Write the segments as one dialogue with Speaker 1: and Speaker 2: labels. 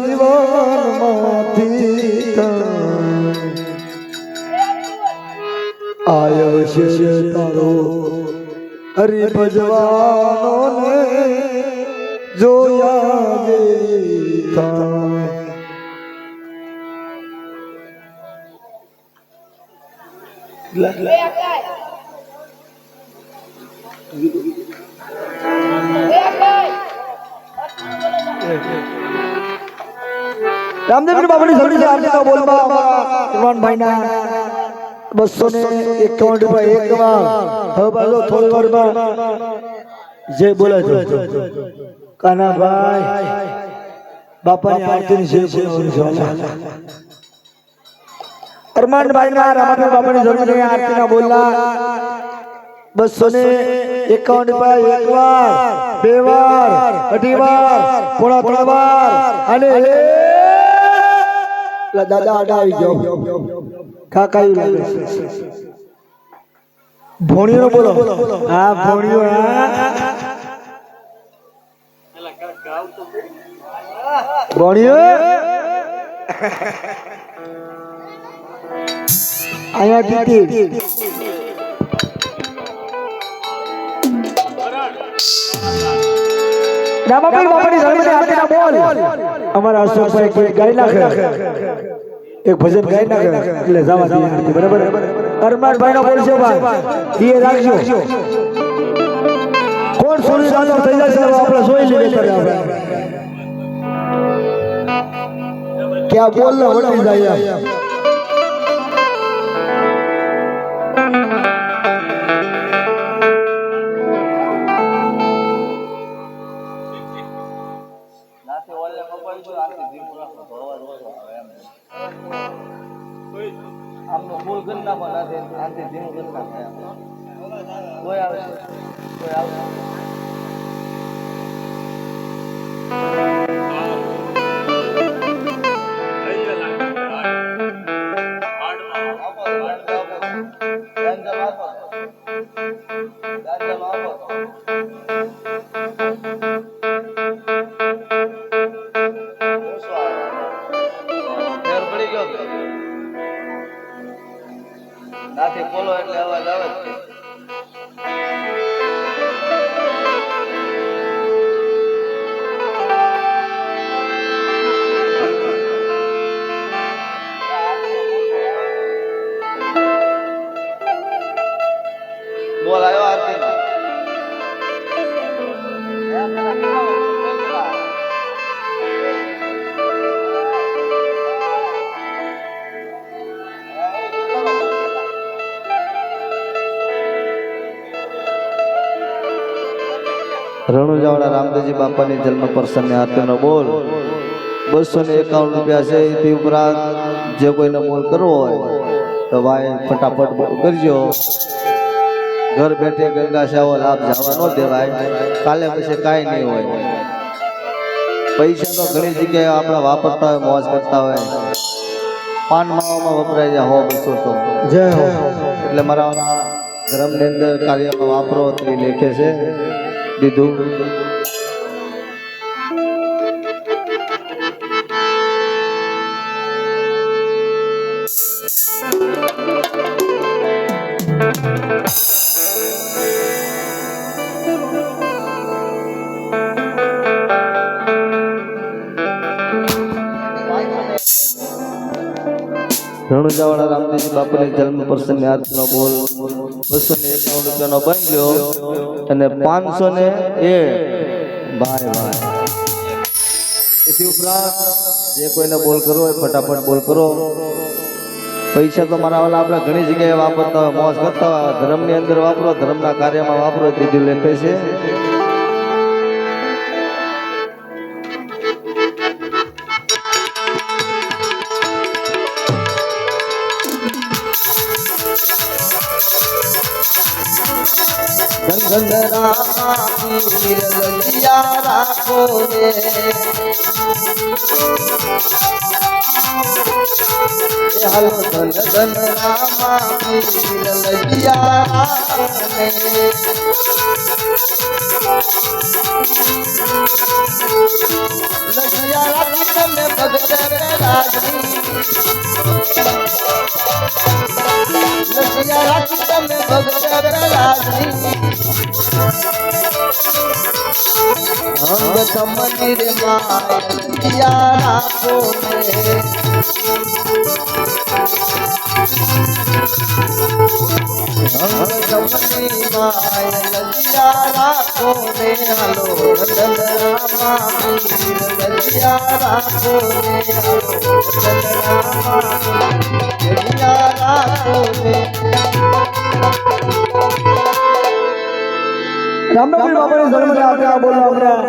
Speaker 1: જીવનમાંથી આયો છે તારો હરિ ભજવાનો ને જોયા જેવી થાય. રામદેવ બાબાની સૌથી આરતી બોલવા ભાઈ ના 251 રૂપિયા એક વાર. હવે બાજુ થોડી વારમાં જે બોલે છે કાનાભાઈ બાપાની આરતીની જે અરમાનભાઈ ના રામાભાઈ બાપાની સૌથી આરતીના બોલવા 251 રૂપિયા એક વાર, બે વાર, અઢી વાર, પોણા 3 વાર અને દાદા આડા આવી ગયો કાકાયું લાગે ભોણિયો બોલો. હા ભોણિયો ભોણિયો અહીંયા દીદી રામાભાઈ બાપાની સર્વને આરતીના બોલ. અમારા અશોકભાઈ ગાઈ નાખે એક ભજન ગાઈ નાખે એટલે જવા દે આરતી. બરાબર અરમાનભાઈ નો બોલ છે ભાઈ એ રાખજો. કોણ સોની રાજો થઈ જશે આપણે જોઈ લઈએ કરે આપણે ક્યાં બોલ ને વળી જાય.
Speaker 2: આમનો મૂળ ગન્ના પણ આંતે ધીમું ગન્ના થાય કોઈ આવે કોઈ આવે નાથી બોલો એટલે અવાજ આવે છે. બોલ આવ્યો આરતી રણુજાવાડા રામદેવજી બાપાની જન્મ પ્રસંગની આરતીનો બોલ 251 રૂપિયા છે. તે ઉપરાંત જે કોઈને બોલ કરવો હોય તો ભાઈ ફટાફટ બોલ કરજો. ઘર બેઠે ગંગા સેવા લાભ જવા ન દેવાય. કાલે પછી કાંઈ નહીં હોય. પૈસા તો ઘણી જગ્યાએ આપણે વાપરતા હોય, મોજ કરતા હોય, પાન માવામાં વપરાય જાય 100-200 તો
Speaker 1: જય હો.
Speaker 2: એટલે મારા ધર્મની અંદર કાર્યમાં વાપરો તે લેખે છે દીધું. રણુજાવાડા રામદેવજી બાપાની જન્મ પ્રસંગની આરતીનો બોલ 251 રૂપિયાનો બન્યો અને 501 ભાઈ ભાઈ. એથી ઉપરાંત જે કોઈને બોલ કરવો હોય ફટાફટ બોલ કરો. પૈસા તો મારા વાલા આપણે ઘણી જગ્યાએ વાપરતા હોય, મોજ કરતા હોય. ધર્મની અંદર વાપરો, ધર્મના કાર્યમાં વાપરો દીધું લેખે છે.
Speaker 3: ગંગરામા પીર લજિયા રાખો રે હાલો ધન રામા પીર લજિયા ને લજિયા રાખી તમે અંગ તમની રે માયા રાખો ને અંગ તમની માયા રાખો ને હાલો દંડરામા પીર લજિયા રાખો ને હાલો દંડરામા લજિયા રાખો ને
Speaker 1: રામનગર બાપાની જન્મને આપણે આ બોલો હમણાં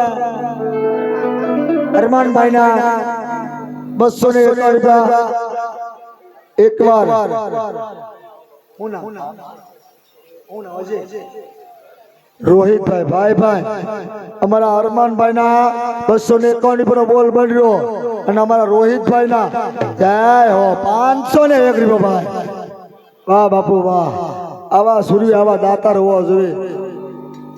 Speaker 1: અરમાનભાઈ ના 251 રૂપિયા એકવાર રોહિતભાઈ ભાઈ અમારા અરમાનભાઈ ના 251 રૂપિયાનો બોલ બન્યો અને અમારા રોહિતભાઈ ના જય હો 501 રૂપિયા ભાઈ વાહ બાપુ વાહ આવા સૂર્ય આવા દાતાર હોવા જોઈએ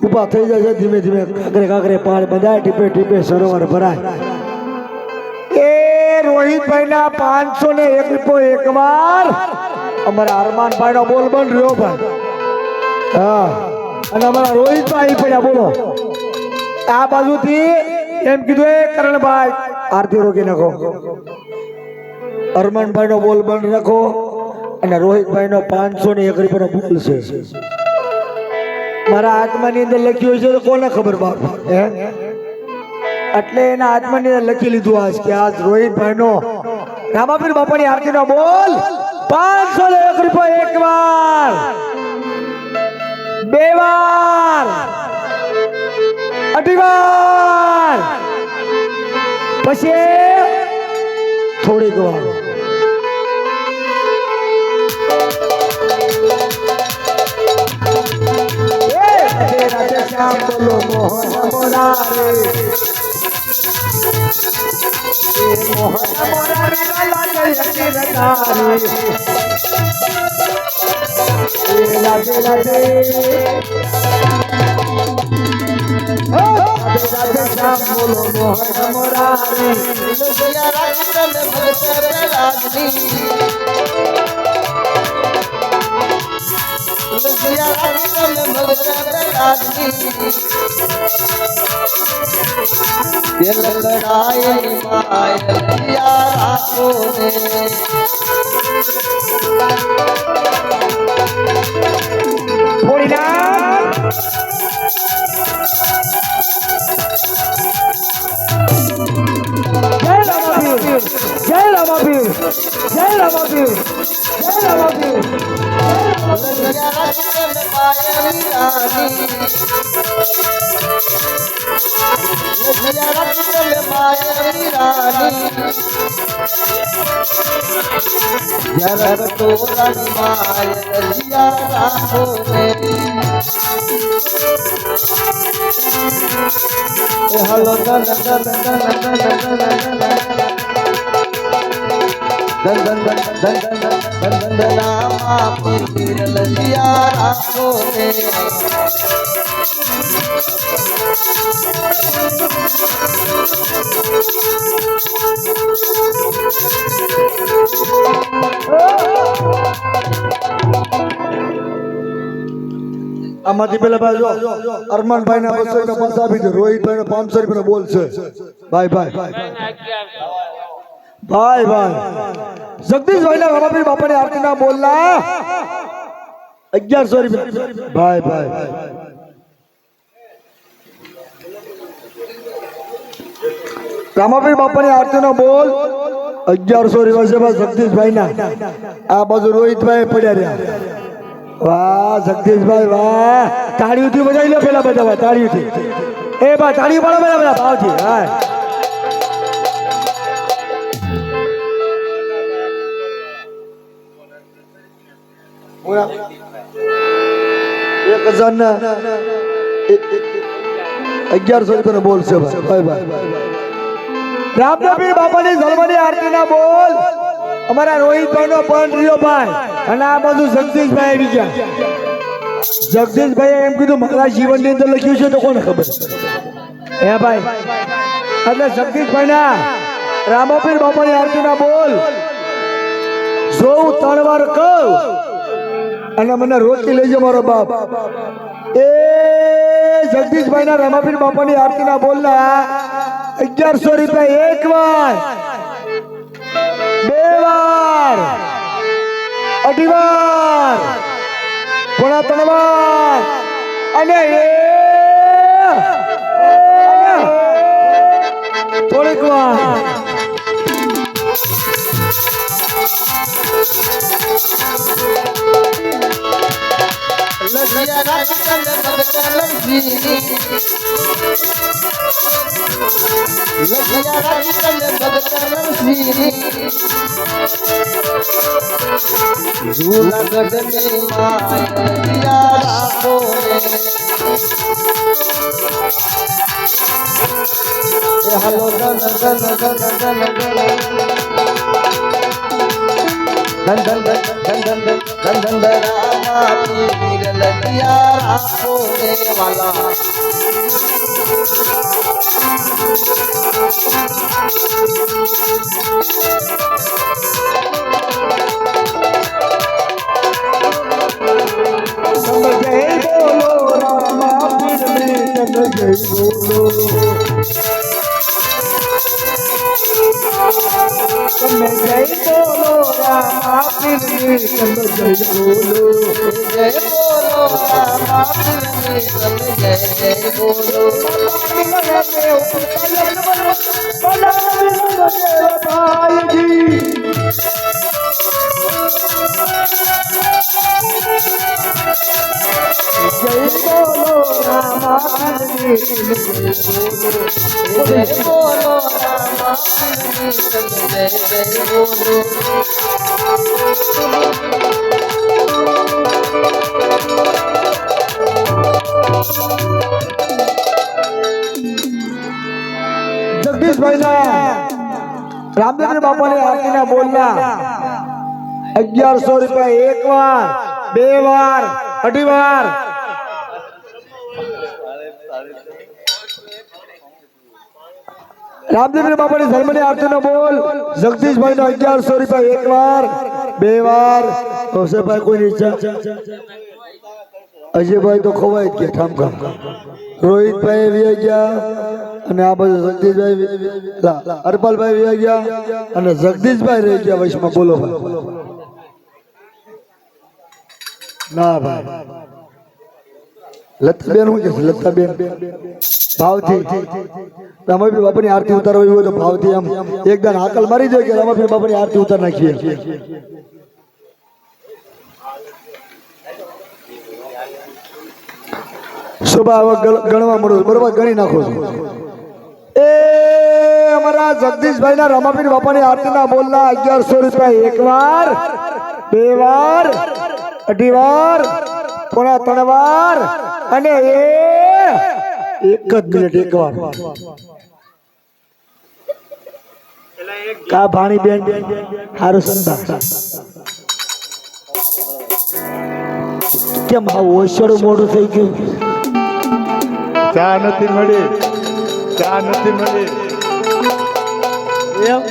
Speaker 1: ઉભા થઈ જાય છે ધીમે ધીમે કાંકરે કાંકરે પાણી બંધાય ટીપે ટીપે સરોવર ભરાય એ રોહિતભાઈ ના 501 રૂપિયા એકવાર અમારા અરમાનભાઈ નો બોલ બન રહ્યો ભાઈ હા અને અમારા રોહિતભાઈ પડ્યા બોલો આ બાજુથી એમ કીધું એ કરણભાઈ આરતી રોકી નાખો અરમાનભાઈ નો બોલ બંધ રાખો અને રોહિતભાઈ નો 501 રૂપિયાનો બોલ છે મારા આત્માની અંદર લખ્યું છે તો કોને ખબર બાપ હે એટલે એના આત્માની અંદર લખી લીધું આજ કે આજ રોહિતભાઈ નો રામાપીર બાપાની આરતી નો બોલ 501 રૂપિયા એકવાર બે વાર અઢી વાર પછી થોડીક વાર राधे श्याम बोलो मोहन मोरारे मोहन मोरारे लाला जय रतारे राधे राधे राधे श्याम बोलो मोहन मोरारे
Speaker 3: लजिया राजन में भगत राजनी लजिया राजन में भगत राजनी दिल लड़ाई माया लजिया राखो ने
Speaker 1: थोड़ी ना जय रामापीर जय रामापीर जय रामापीर जय रामापीर
Speaker 3: लजिया राजन में माया रानी लजिया राजन में माया रानी जरग तो रानी माया लजिया राखो ने हलो दन दन दन दन दन दन दन दन दन नामा पीर लजिया राखो ने
Speaker 1: આમાંથી પેલા ભાઈ જો અરમાનભાઈ ના 200 રૂપિયા પાછા આપી દે રોહિતભાઈ નો 500 રૂપિયાનો બોલ છે ભાઈ જગદીશભાઈ ના રામાપીર બાપાની આરતી ના બોલ ના 1100 રૂપિયા ભાઈ રામાપીર બાપાની આરતી નો બોલ 1100 રૂપિયા છે ભાઈ જગદીશભાઈ ના આ બાજુ રોહિતભાઈ પડ્યા રહ્યા વાહ જગદીશભાઈ વાહ તાળીઓથી બજાવી લો પેલા બધા તાળીઓથી એ ભાઈ તાળીઓ પાડો પેલા ભાવથી હા 1100 રૂપિયાનો બોલ છે ભાઈ રામનગર બાપાની જલવાની આરતીના બોલ અમારા રોહિતભાઈ નો પણ રહ્યો ભાઈ અને આ બધું જગદીશભાઈ આવી ગયા જગદીશભાઈ એમ કીધું મારા જીવનની અંદર લખ્યું છે તો કોને ખબર હે ભાઈ એટલે જગદીશભાઈ ના રામાપીર બાપાની આરતીના બોલ જોઉં 3 વાર કહું અને મને રોકી લેજો મારો બાપ એ જગદીશભાઈ ના રમાપીર બાપાની આરતી ના બોલના 1100 રૂપિયા એક વાર, બે વાર, અઢી વાર, પોણા ત્રણ વાર અને થોડીક વાર.
Speaker 3: લગિયા રાખી તમે ભગત લમજીની લગિયા રાખી તમે ભગત લમજીની જૂનાગઢની માયા રાખો એ હાલો ધન ધન ધન ધન ધન ધન ધન ધન ધન ધન ધન રામા પીર લગિયા રાખો રે વાલા
Speaker 1: જય બોલો રામા પીર ને જય બોલો, તમે જય બોલો રામા પીર ને જય બોલો,
Speaker 3: જય બોલો રામા પીર તમે જય બોલો જય બોલો રામા પીર તમે જય બોલો
Speaker 1: જગદીશભાઈ ના રામદેવ બાપાની આરતી ના બોલના 1100 રૂપિયા એક વાર, બે વાર, અઢી વાર. રામદેવ બાપાની ધર્મની આરતી નો બોલ જગદીશભાઈ નો 1100 રૂપિયા એક વાર, બે વાર. કૌશલભાઈ કોઈ ઈચ્છા? અજયભાઈ તો ખવાય જ ગયા ઠામકા. રોહિતભાઈ વી ગયા અને આ બાજુ જગદીશભાઈ હરપાલભાઈ વી ગયા અને જગદીશભાઈ રહી ગયા વૈશમાં. બોલો ભાઈ. ના ભાઈ લતાબેન શું કે લતાબેન ભાવથી રામાપીર બાપાની આરતી ઉતારવી હોય તો ભાવથી આમ એકદમ હાકલ મારી દે કે રામાપીર બાપાની આરતી ઉતાર નાખીએ. સ્વભાવ ગણવા મળો બરોબર, ગણી નાખો છો. એ અમારા જગદીશભાઈ ના રામાપીર બાપાની આરતી ના બોલના 1100 રૂપિયા એક વાર, બે વાર, અઢી વાર, પોણા ત્રણ વાર અને એક જ મિનિટ એક વાર. કા ભાણી બેન હારું સંતા કેમ આવું ઓછડું મોડું થઈ ગયું?
Speaker 4: ચા નથી મળી, ચા નથી મળી એમ.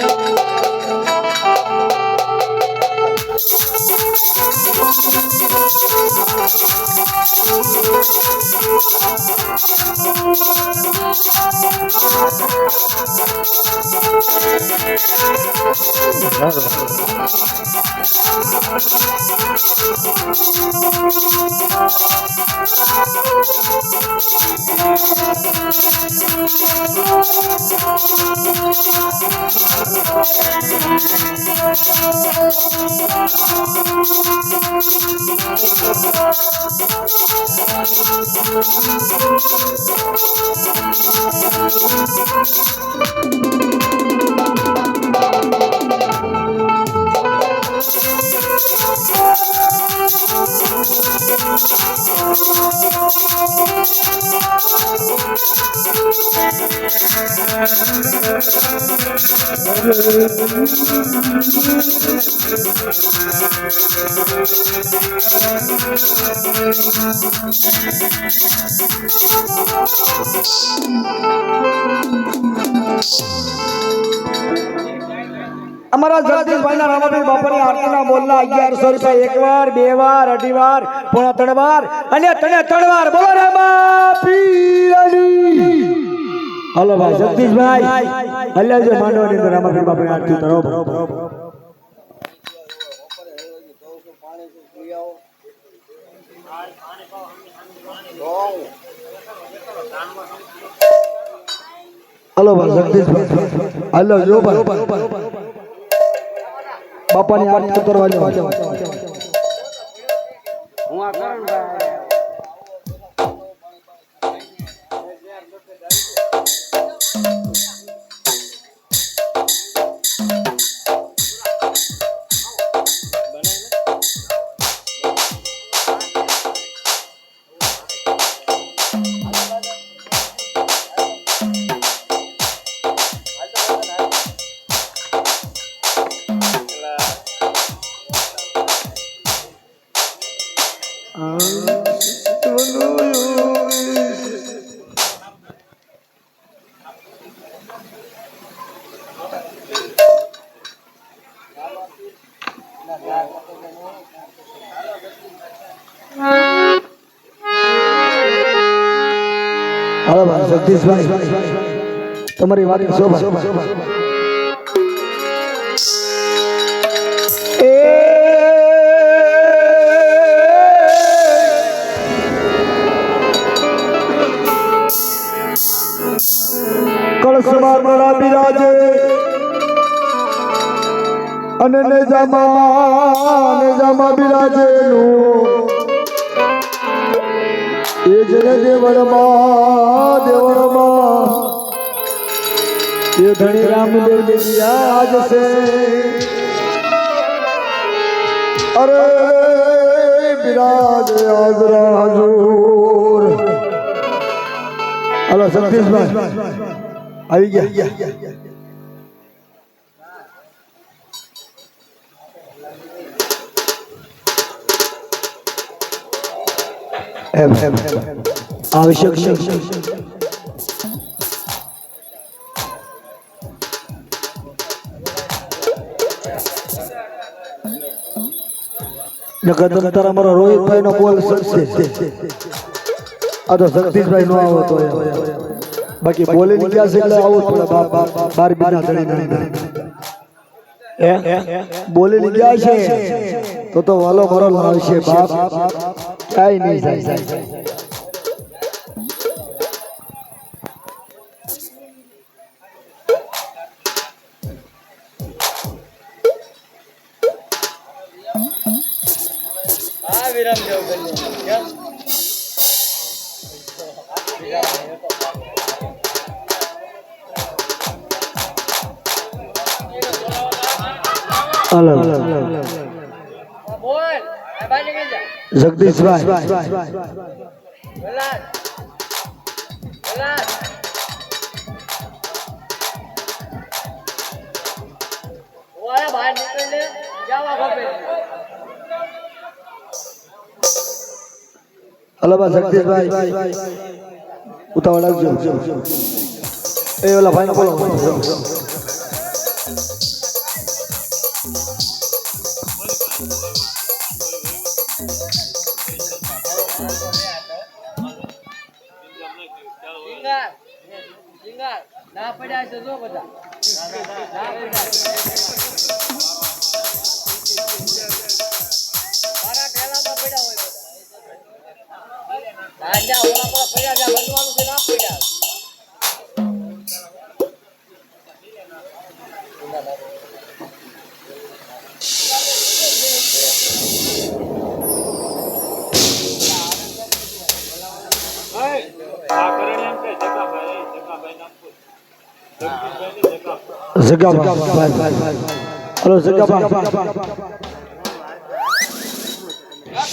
Speaker 1: અમારા જગદીશભાઈના રામાપીર બાપાની આરતીના બોલના 1100 રૂપિયા એકવાર, બે વાર, અઢી વાર, પોણા 3 વાર અને 3 વાર. બોલો રામાપીરની. હાલો ભાઈ જગદીશભાઈ, હલ્યા જે માંડવાની અંદર રામાપીર બાપાની આરતી કરો. હાલો ભાઈ જગદીશભાઈ, હાલો જો ભાઈ બાપાની આરતી કરવાની. હાલો ભાઈ જગદીશભાઈ, તમારી વાત શોભા. કળશમાં ગળા બિરાજે અને નેજામાં બિરાજે એ જને દેવળમાં એ ધણી રામદેવ આજ છે. અરે બિરાજ હાજરા હજૂર. હાલો સતીશભાઈ આવી ગયા. આવશ્યક છે. જગદંતર અમારો રોહિતભાઈ નો બોલ શકશે. આ તો જગદીશભાઈ નો આવો તો બાકી બોલે ની ક્યાં છે એટલે આવો થોડા બાર બીના ધણી બોલે ની ક્યાં છે તો વાલો મારો લાવશે બાપ. કાઈ નહીં જાય. જગદીશભાઈ હલો બા જગદીશભાઈ ઉતાવળ આવજો. એ ઓલા ભાઈ ને બોલો.
Speaker 3: ના પડ્યા છે જો બધા ના પડ્યા મારા ઠેલામાં પડ્યા હોય બધા આજા ઓલા પર પડ્યા છે બનવાનું છે ના પડ્યા
Speaker 1: હલો જગાભાઈ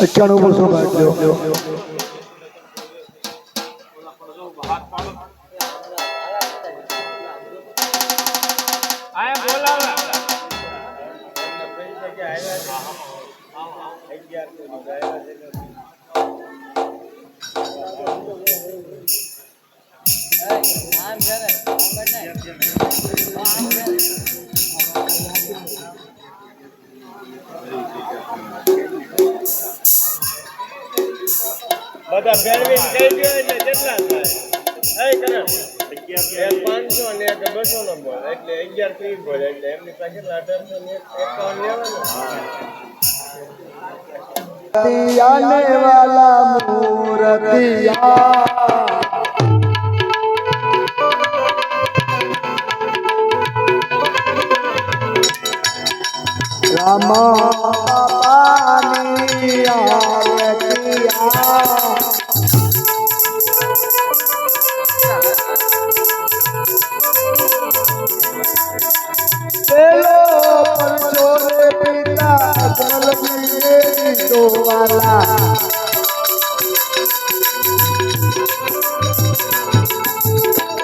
Speaker 1: 91 બોલશો ભાઈ.
Speaker 4: બધા ફેરવીને કહી દો એટલે કેટલા થાય? કરે 500 અને 200 નો બોલ એટલે 1130 બોલ એટલે એમની પાસે કેટલા 1851 લેવાનું.
Speaker 3: आने वाला मूर्तिया रामा पानी आरतिया पेलो परचोरे पिता जल पीने दो वाला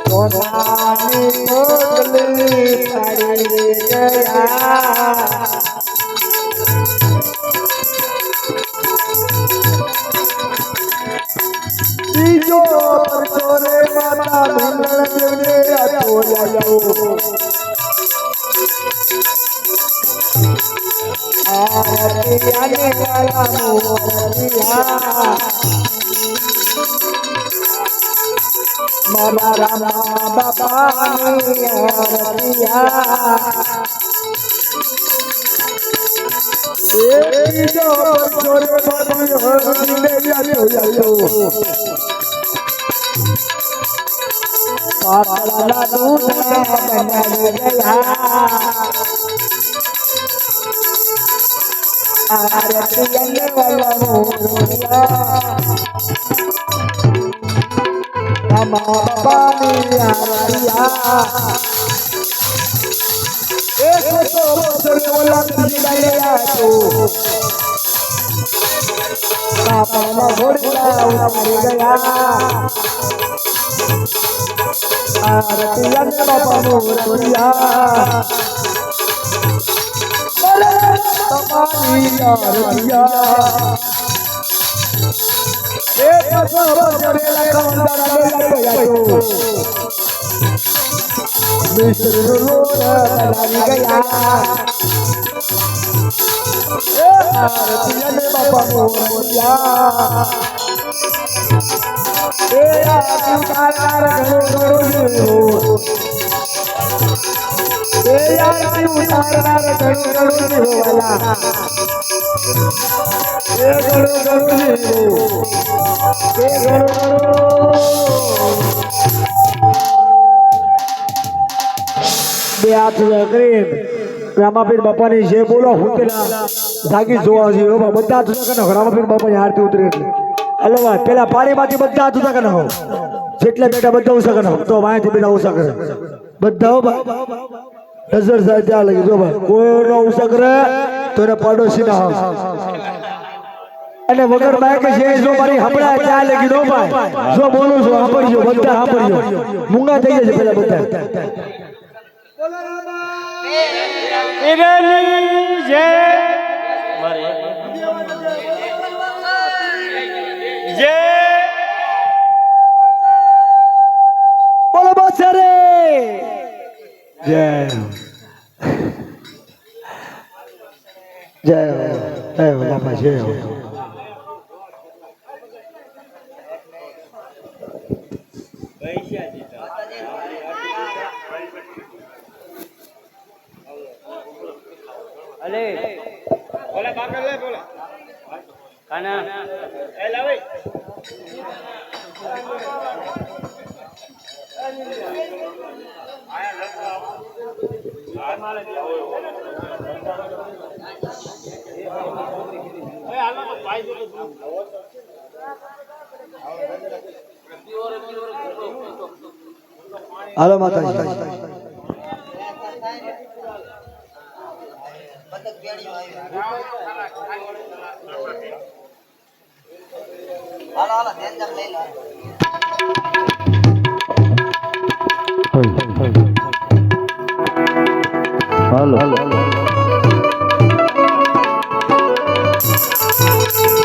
Speaker 3: सोनानी मोगली साड़ी गया तीजो परचोरे माता मंगल देवने आतो जायो आरती आने वाला मोरिया मारा रामा बाबा आरतिया जो छोरे बाबू ले जायो पाला दूध बना गया आरती आने वाला मोरिया रामा पानी आरतिया एक तो बसरे वाला निकलिया तो पापा घोड़ा उतार गया आरती आने बाबा मोरिया पानी आरतिया एक सब जड़ेला कंदरा ले गया तो मिस्र रोड लगी गया ए आरतिया ने बाबा मोरिया ए आरती उतार घरो ए आरती उतार घरो वाला ए घरो બે હાથ કરી રામાપીર બાપાની જે બોલો હુતેલા જાગી જોવા જોઈએ બધા હાથ ઉતા કરો રામાપીર બાપાની આરતી ઉતરે એટલે હાલો ભાઈ પેલા પાણીમાંથી બધા હાથ ઉતા કરો જેટલા બેટા બધા ઉસા કરો તો વાંચી બેટા ઉસા કરે બધા હો ભાઈ નજર જાય ત્યાં લગી જો ભાઈ કોઈ નો ઉસા કરે તો એને પાડોશી ના હોય અને વગર બાઈક છે જો મારી હપડા ત્યાં લગી દો ભાઈ જો બોલું છું સાંભળજો બધા સાંભળજો મૂંગા થઈ જશે પેલા બધા બોલો બસરે જય જય જય લાંબા જય
Speaker 5: અલે
Speaker 4: બોલા બાકર લે બોલા
Speaker 5: કાના
Speaker 4: એ લાવે
Speaker 1: હાલો માતાજી
Speaker 2: હાલો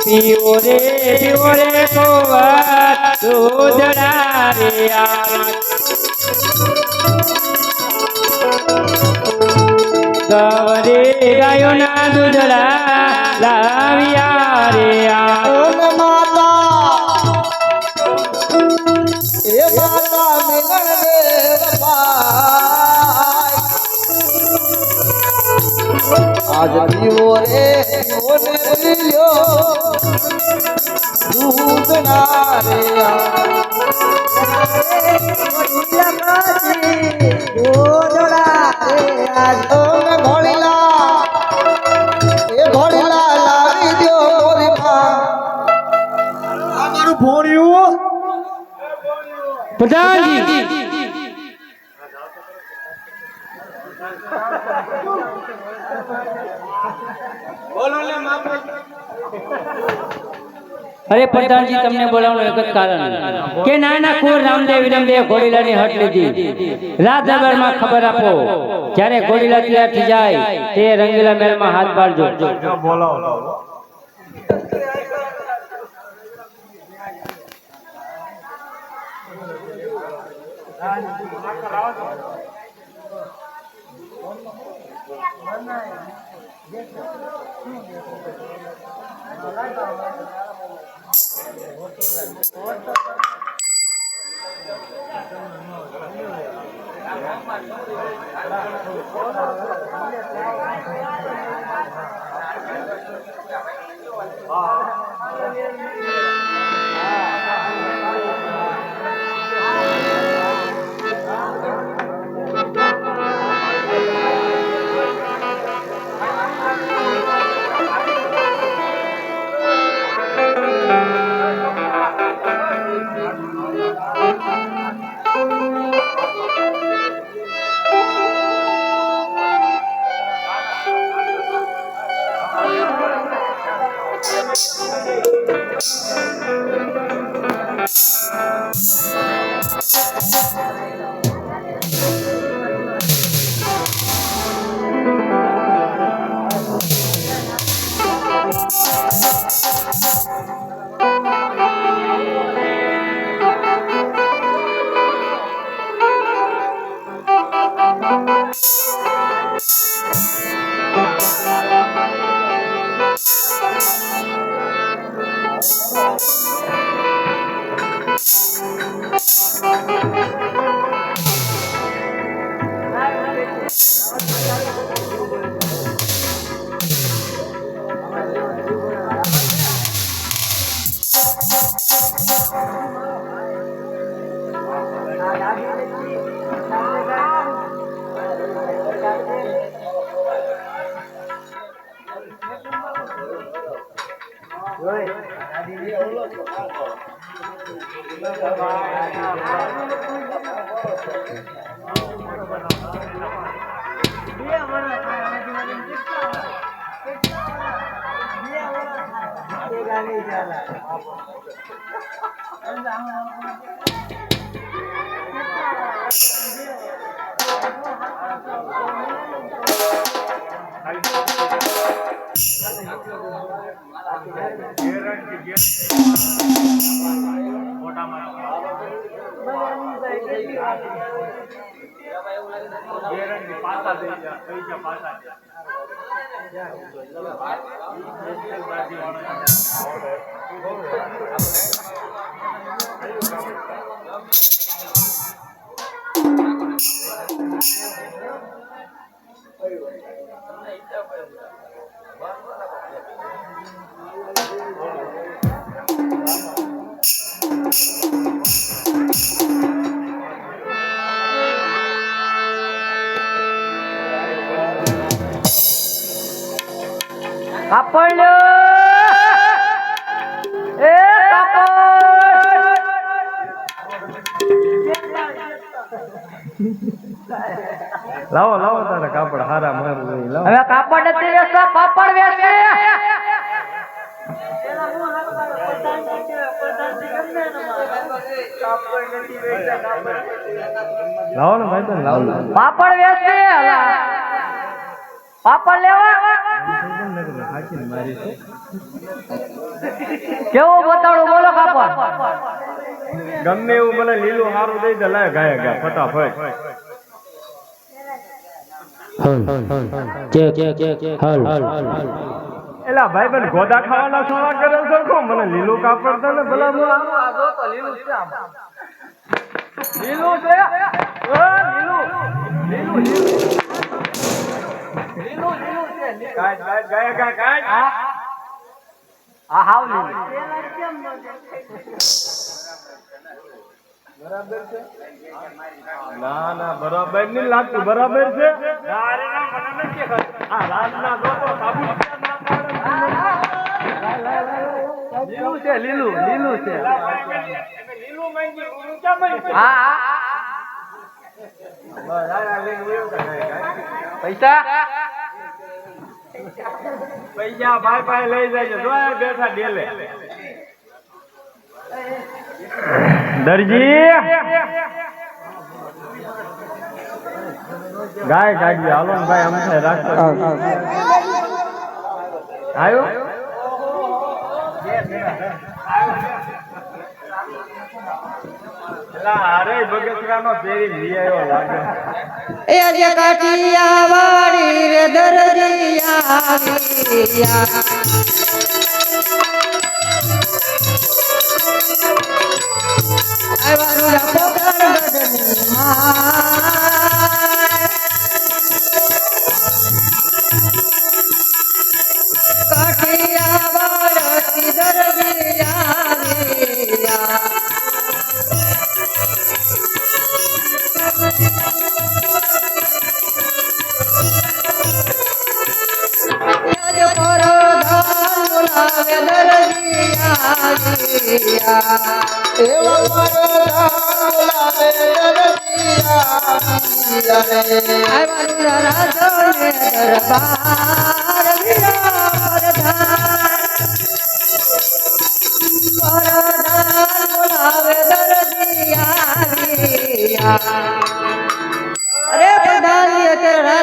Speaker 5: પીઓ રે કોવા દૂધડા રે આ ગવરે ગાયોના દૂધડા લાવ્યા રે આ
Speaker 2: ઓને માતા એ માતા મિલન દેવ પાય આજ દીવો રે ઓને લીલ્યો દૂધના રે ઘોડીલા લાવી દો મોરી માં
Speaker 3: મારું ભોળિયું
Speaker 5: પ્રધાનજી અરે પ્રધાનજી તમને બોલાવવાનું એક જ કારણ કે નાના કુંવર રામદેવ વિરમદેવ ઘોડીલાની હટ લીધી રાત દરબારમાં ખબર આપો જ્યારે ઘોડીલા તૈયાર થઈ જાય તે રંગીલા મહેલમાં હાથ પાડજો કાપડ એ
Speaker 4: લાવો લાવો તારે કાપડ હારા મારું લાવો
Speaker 5: હવે કાપડ નથી વેચતા પાપડ વેચે
Speaker 4: લાવો ને ભાઈ તો લાવો
Speaker 5: પાપડ વેચે પાપડ લેવા કેવો બતાડો બોલો કાપડ
Speaker 4: ગમે એવું મને લીલું હારું દઈ દે લાય ગાય ગા ફટાફટ
Speaker 5: હલ
Speaker 4: એલા ભાઈ બન ગોદા ખાવાના સોળા કરે સરખો મને લીલું કાપડ દે ને ભલા હું આમ આ જો તો લીલું છે આમ લીલું છે ઓ લીલું લીલું લીલું લીલું છે કાટ કાટ ગાય કાટ કાટ આ હાવ લીલું બરાબર છે ના ના બરાબર નહીં લાગતું બરાબર છે અરે ના મને નથી ખબર આ રાજના જો તો સાબુ લીલું છે લીલું લીલું છે લીલું માંગી હું ક્યાં માંગી હા પૈસા પૈસા ભાઈ ભાઈ લઈ જાય જો બેઠા ડેલે દરજી ગાય ગાડી હાલો ને ભાઈ અમને રાખતો આવ્યો અરે બગસરાનો પેરી લઈ આવ્યો લાગે
Speaker 6: એ જે કાઠિયા વાળી રે દરજીયા આવ્યા પોકરણ ગઢની માં કાઠિયા વાળી દરજીયા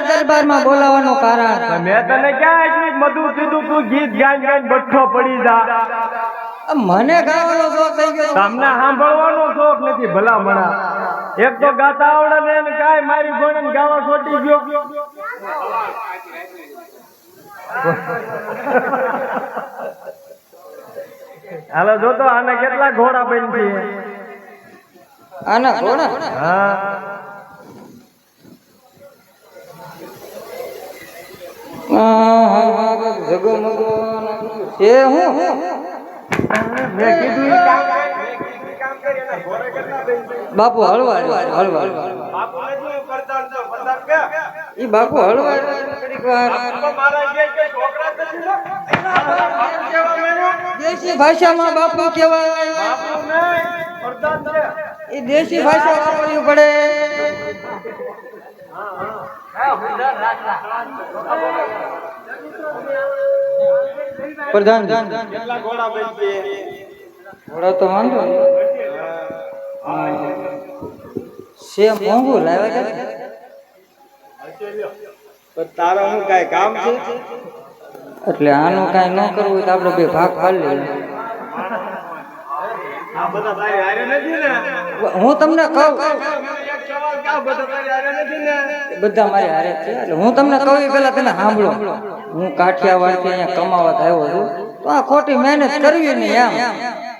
Speaker 6: દરબાર માં બોલાવાનું કારણ
Speaker 4: મેં તને ક્યાં એટલી મધુ કીધું તું ગીત ગાઈ ગાઈ બઠ્ઠો પડી જા
Speaker 6: મને ગાવાનો શોખ થઈ ગયો
Speaker 4: તમને સાંભળવાનો શોખ નથી ભલા મણા એક તો ગાતા આવડે ને એને કાંઈ મારી ગોળે ગાવા છોટી ગયો હાલો જો તો આને કેટલા ઘોડા બની છે
Speaker 6: આના ઘોડા
Speaker 4: હા
Speaker 6: એ હું
Speaker 4: મેં કીધું ઈ કામ કરી અને ઘોડે કેટલા બની છે
Speaker 6: બાપુ હળવા હળવા
Speaker 4: બાપુ નથી પડતા તો પડતા કે
Speaker 6: ઈ બાપુ હળવા ઘડીક વાર
Speaker 4: મારા જે છોકરા નથી કેવા મેનો
Speaker 6: દેશી ભાષામાં બાપુ કહેવાય
Speaker 4: બાપુ નહીં પડતા છે
Speaker 6: એ દેશી ભાષા વાપરવી પડે પ્રધાન
Speaker 4: કેટલા ઘોડા બની છે
Speaker 6: ઘોડા તો વાંધો છે મોંઘું લાવે કે
Speaker 4: પણ તારો હું કાઈ કામ છે
Speaker 6: એટલે આનું કાંઈ ન કરવું હોય તો આપણે બે ભાગ પાડી લઈએ
Speaker 4: આ બધા તારી હારે નથી ને
Speaker 6: હું તમને કહું
Speaker 4: એક સવાલ કે આ બધા તારી હારે નથી ને
Speaker 6: બધા મારી હારે છે એટલે હું તમને કહું એ પહેલા તમે સાંભળો હું કાઠિયાવાડથી અહીંયા કમાવા આવ્યો છું તો આ ખોટી મહેનત કરવી નહીં એમ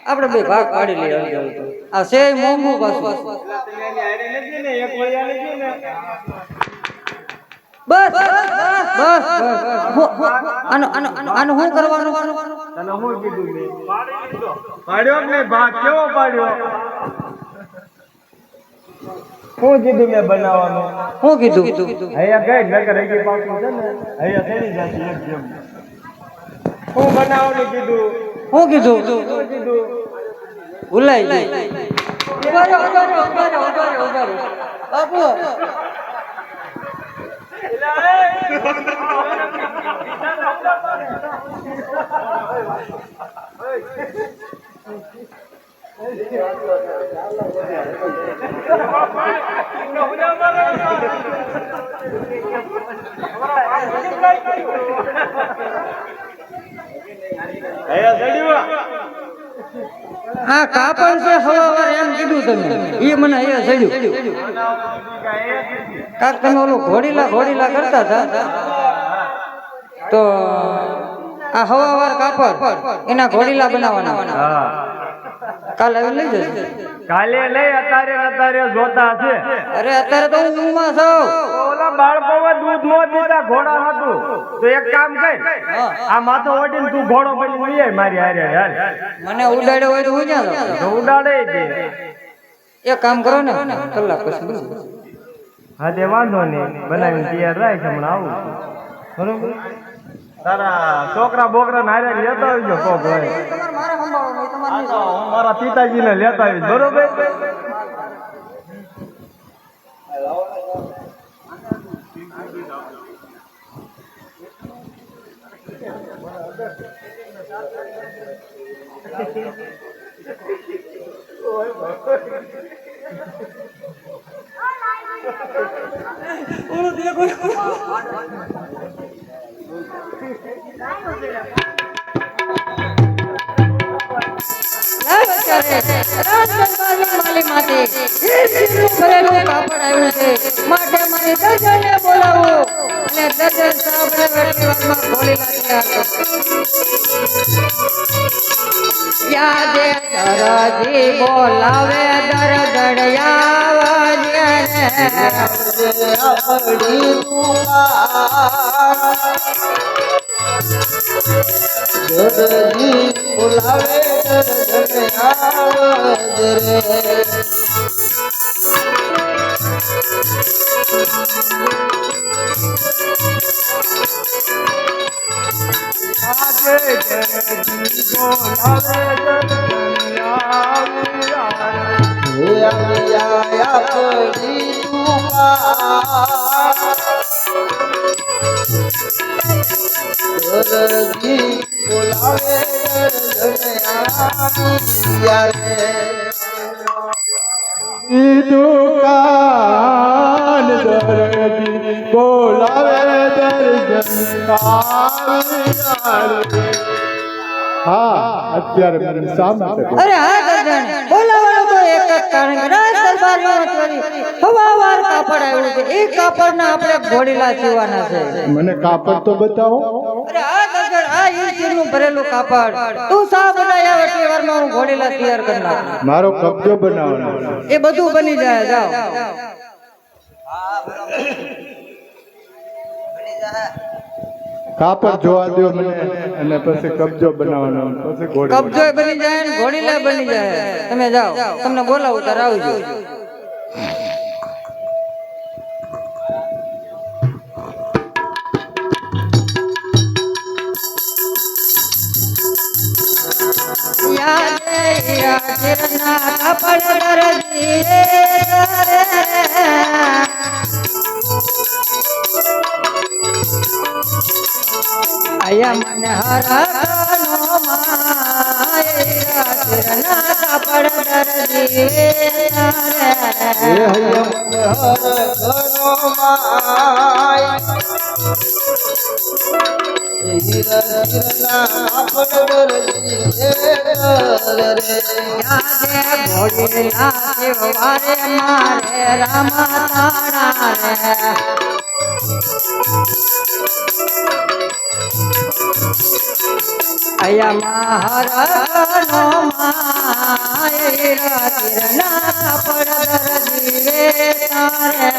Speaker 6: આપણે બે ભાગ પાડી લઈએ આ છે મોંઘું પાછું
Speaker 4: તમે એની હારે નથી ને એક વળ્યા નથી ને
Speaker 6: બસ બસ આનું શું કરવાનું
Speaker 4: તને હું કીધું મેં પાડ્યો ને ભાગ કેવો પાડ્યો હું કીધું મેં બનાવવાનું
Speaker 6: શું કીધું
Speaker 4: અહીંયા ગઈ નકર હજી પાછું છે ને અહીંયા તેની જાતી એક જેમ હું બનાવવાનું કીધું
Speaker 6: શું કીધું
Speaker 4: શું કીધું
Speaker 6: ભૂલાઈ ગઈ બાપુ આ કાપડ છે હવાવાર એમ કીધું તમે એ મને અહીંયા ચડ્યું કાક તમે ઓલું ઘોડીલા કરતા હતા તો આ હવાવાર કાપડ એના ઘોડીલા બનાવવાના.
Speaker 4: હા
Speaker 6: કાલ આવી લઈ જજો.
Speaker 4: કાલે નહીં, અત્યારે જોતા છે.
Speaker 6: અરે અત્યારે તો હું ઊંઘમાં છું.
Speaker 4: ઓલા બાળકોમાં દૂધ નો દીધા ઘોડા હતું તો એક કામ કર, આ માથું ઓઢીને તું ઘોડો બની લઈ આય મારી હારે હાલ.
Speaker 6: મને ઉડાડ્યો હોય તો હું ક્યાં જાઉં?
Speaker 4: તો ઉડાડે દે.
Speaker 6: એક કામ કરો ને, કલાક પછી.
Speaker 4: હા તે વાંધો નહીં, બનાવીને તૈયાર રાખ, હમણાં આવું છું. બરોબર? તારા છોકરા બોકરા ને હારે લેતા આવજો કોક હોય. હા તો હું મારા પિતાજીને લેતા આવીશ. બરોબર?
Speaker 6: માટે મારી દર્શને બોલાવો અને દર્શન સાંભળે એટલી વારમાં ઘોડીલા તૈયાર કરો. યાદે દરજી બોલાવે દરદડિયા
Speaker 2: આપણી દરજી બોલાવે
Speaker 3: દુકાન દરજી બોલાવે દર્શન હા અત્યારે મને સામે
Speaker 6: અરે હા દર્શન બોલાવાનો તો એક જ કારણ કે રાજ દરબારમાં હવાવાર કાપડ આવ્યું છે. એ કાપડના આપણે ઘોડીલા સીવવાના છે.
Speaker 3: મને કાપડ તો બતાવો.
Speaker 6: અરે હા દર્શન આ ઈંચનું ભરેલું કાપડ તું સા બનાવ્યા એટલી વારમાં હું ઘોડીલા તૈયાર કરી નાખું.
Speaker 3: મારો કબજો બનાવવાનો.
Speaker 6: એ બધું બની જાય. જાઓ
Speaker 3: કાપડ જોવા દો મને અને પછી કબજો બનાવવાનો, પછી ઘોડો.
Speaker 6: કબજો બની જાય ને ઘોડીલા બની જાય. તમે જાઓ, તમને બોલાવું તાર આવજો. આયા મને હરનો માયરા કિરના કાપડ દરજી ઘોડીલા શિવારે મારે રામા તાણા રે આયા મહારાજનો માયરા કિરના કાપડ દરજી રે તારે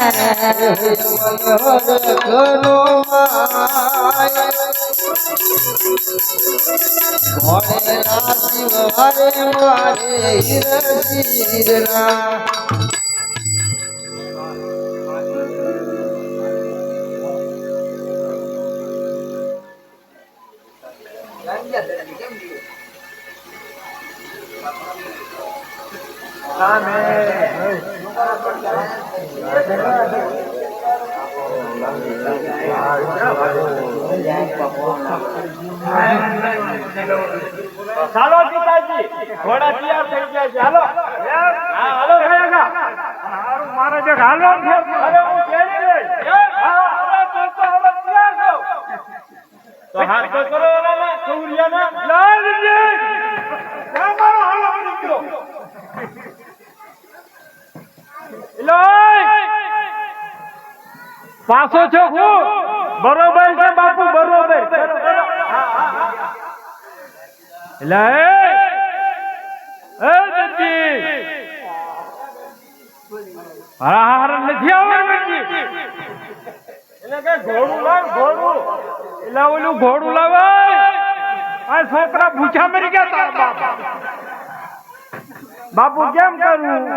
Speaker 4: ચાલો પિતાજી, ઘોડા તૈયાર થઈ ગયા છે. હાલો હાલો હારું મારે જે હાલો છે. અરે હું કેડી લઈ. હા હવે તો હવે તૈયાર છો તો હાથ તો કરો ઓલા કૌરિયાના લાલજી. ના મારો હાલો નીકળો. લઈ પાછો છો હું બરોબર છે બાપુ બરોબર એટલે એ જતી હાર નથી આવવાનું એટલે કે ઘોડું લાવ ઘોડું એટલે ઓલું ઘોડું લાવે આ છોકરા ભૂખા મરી ગયા તારા બાપુ કેમ કરવું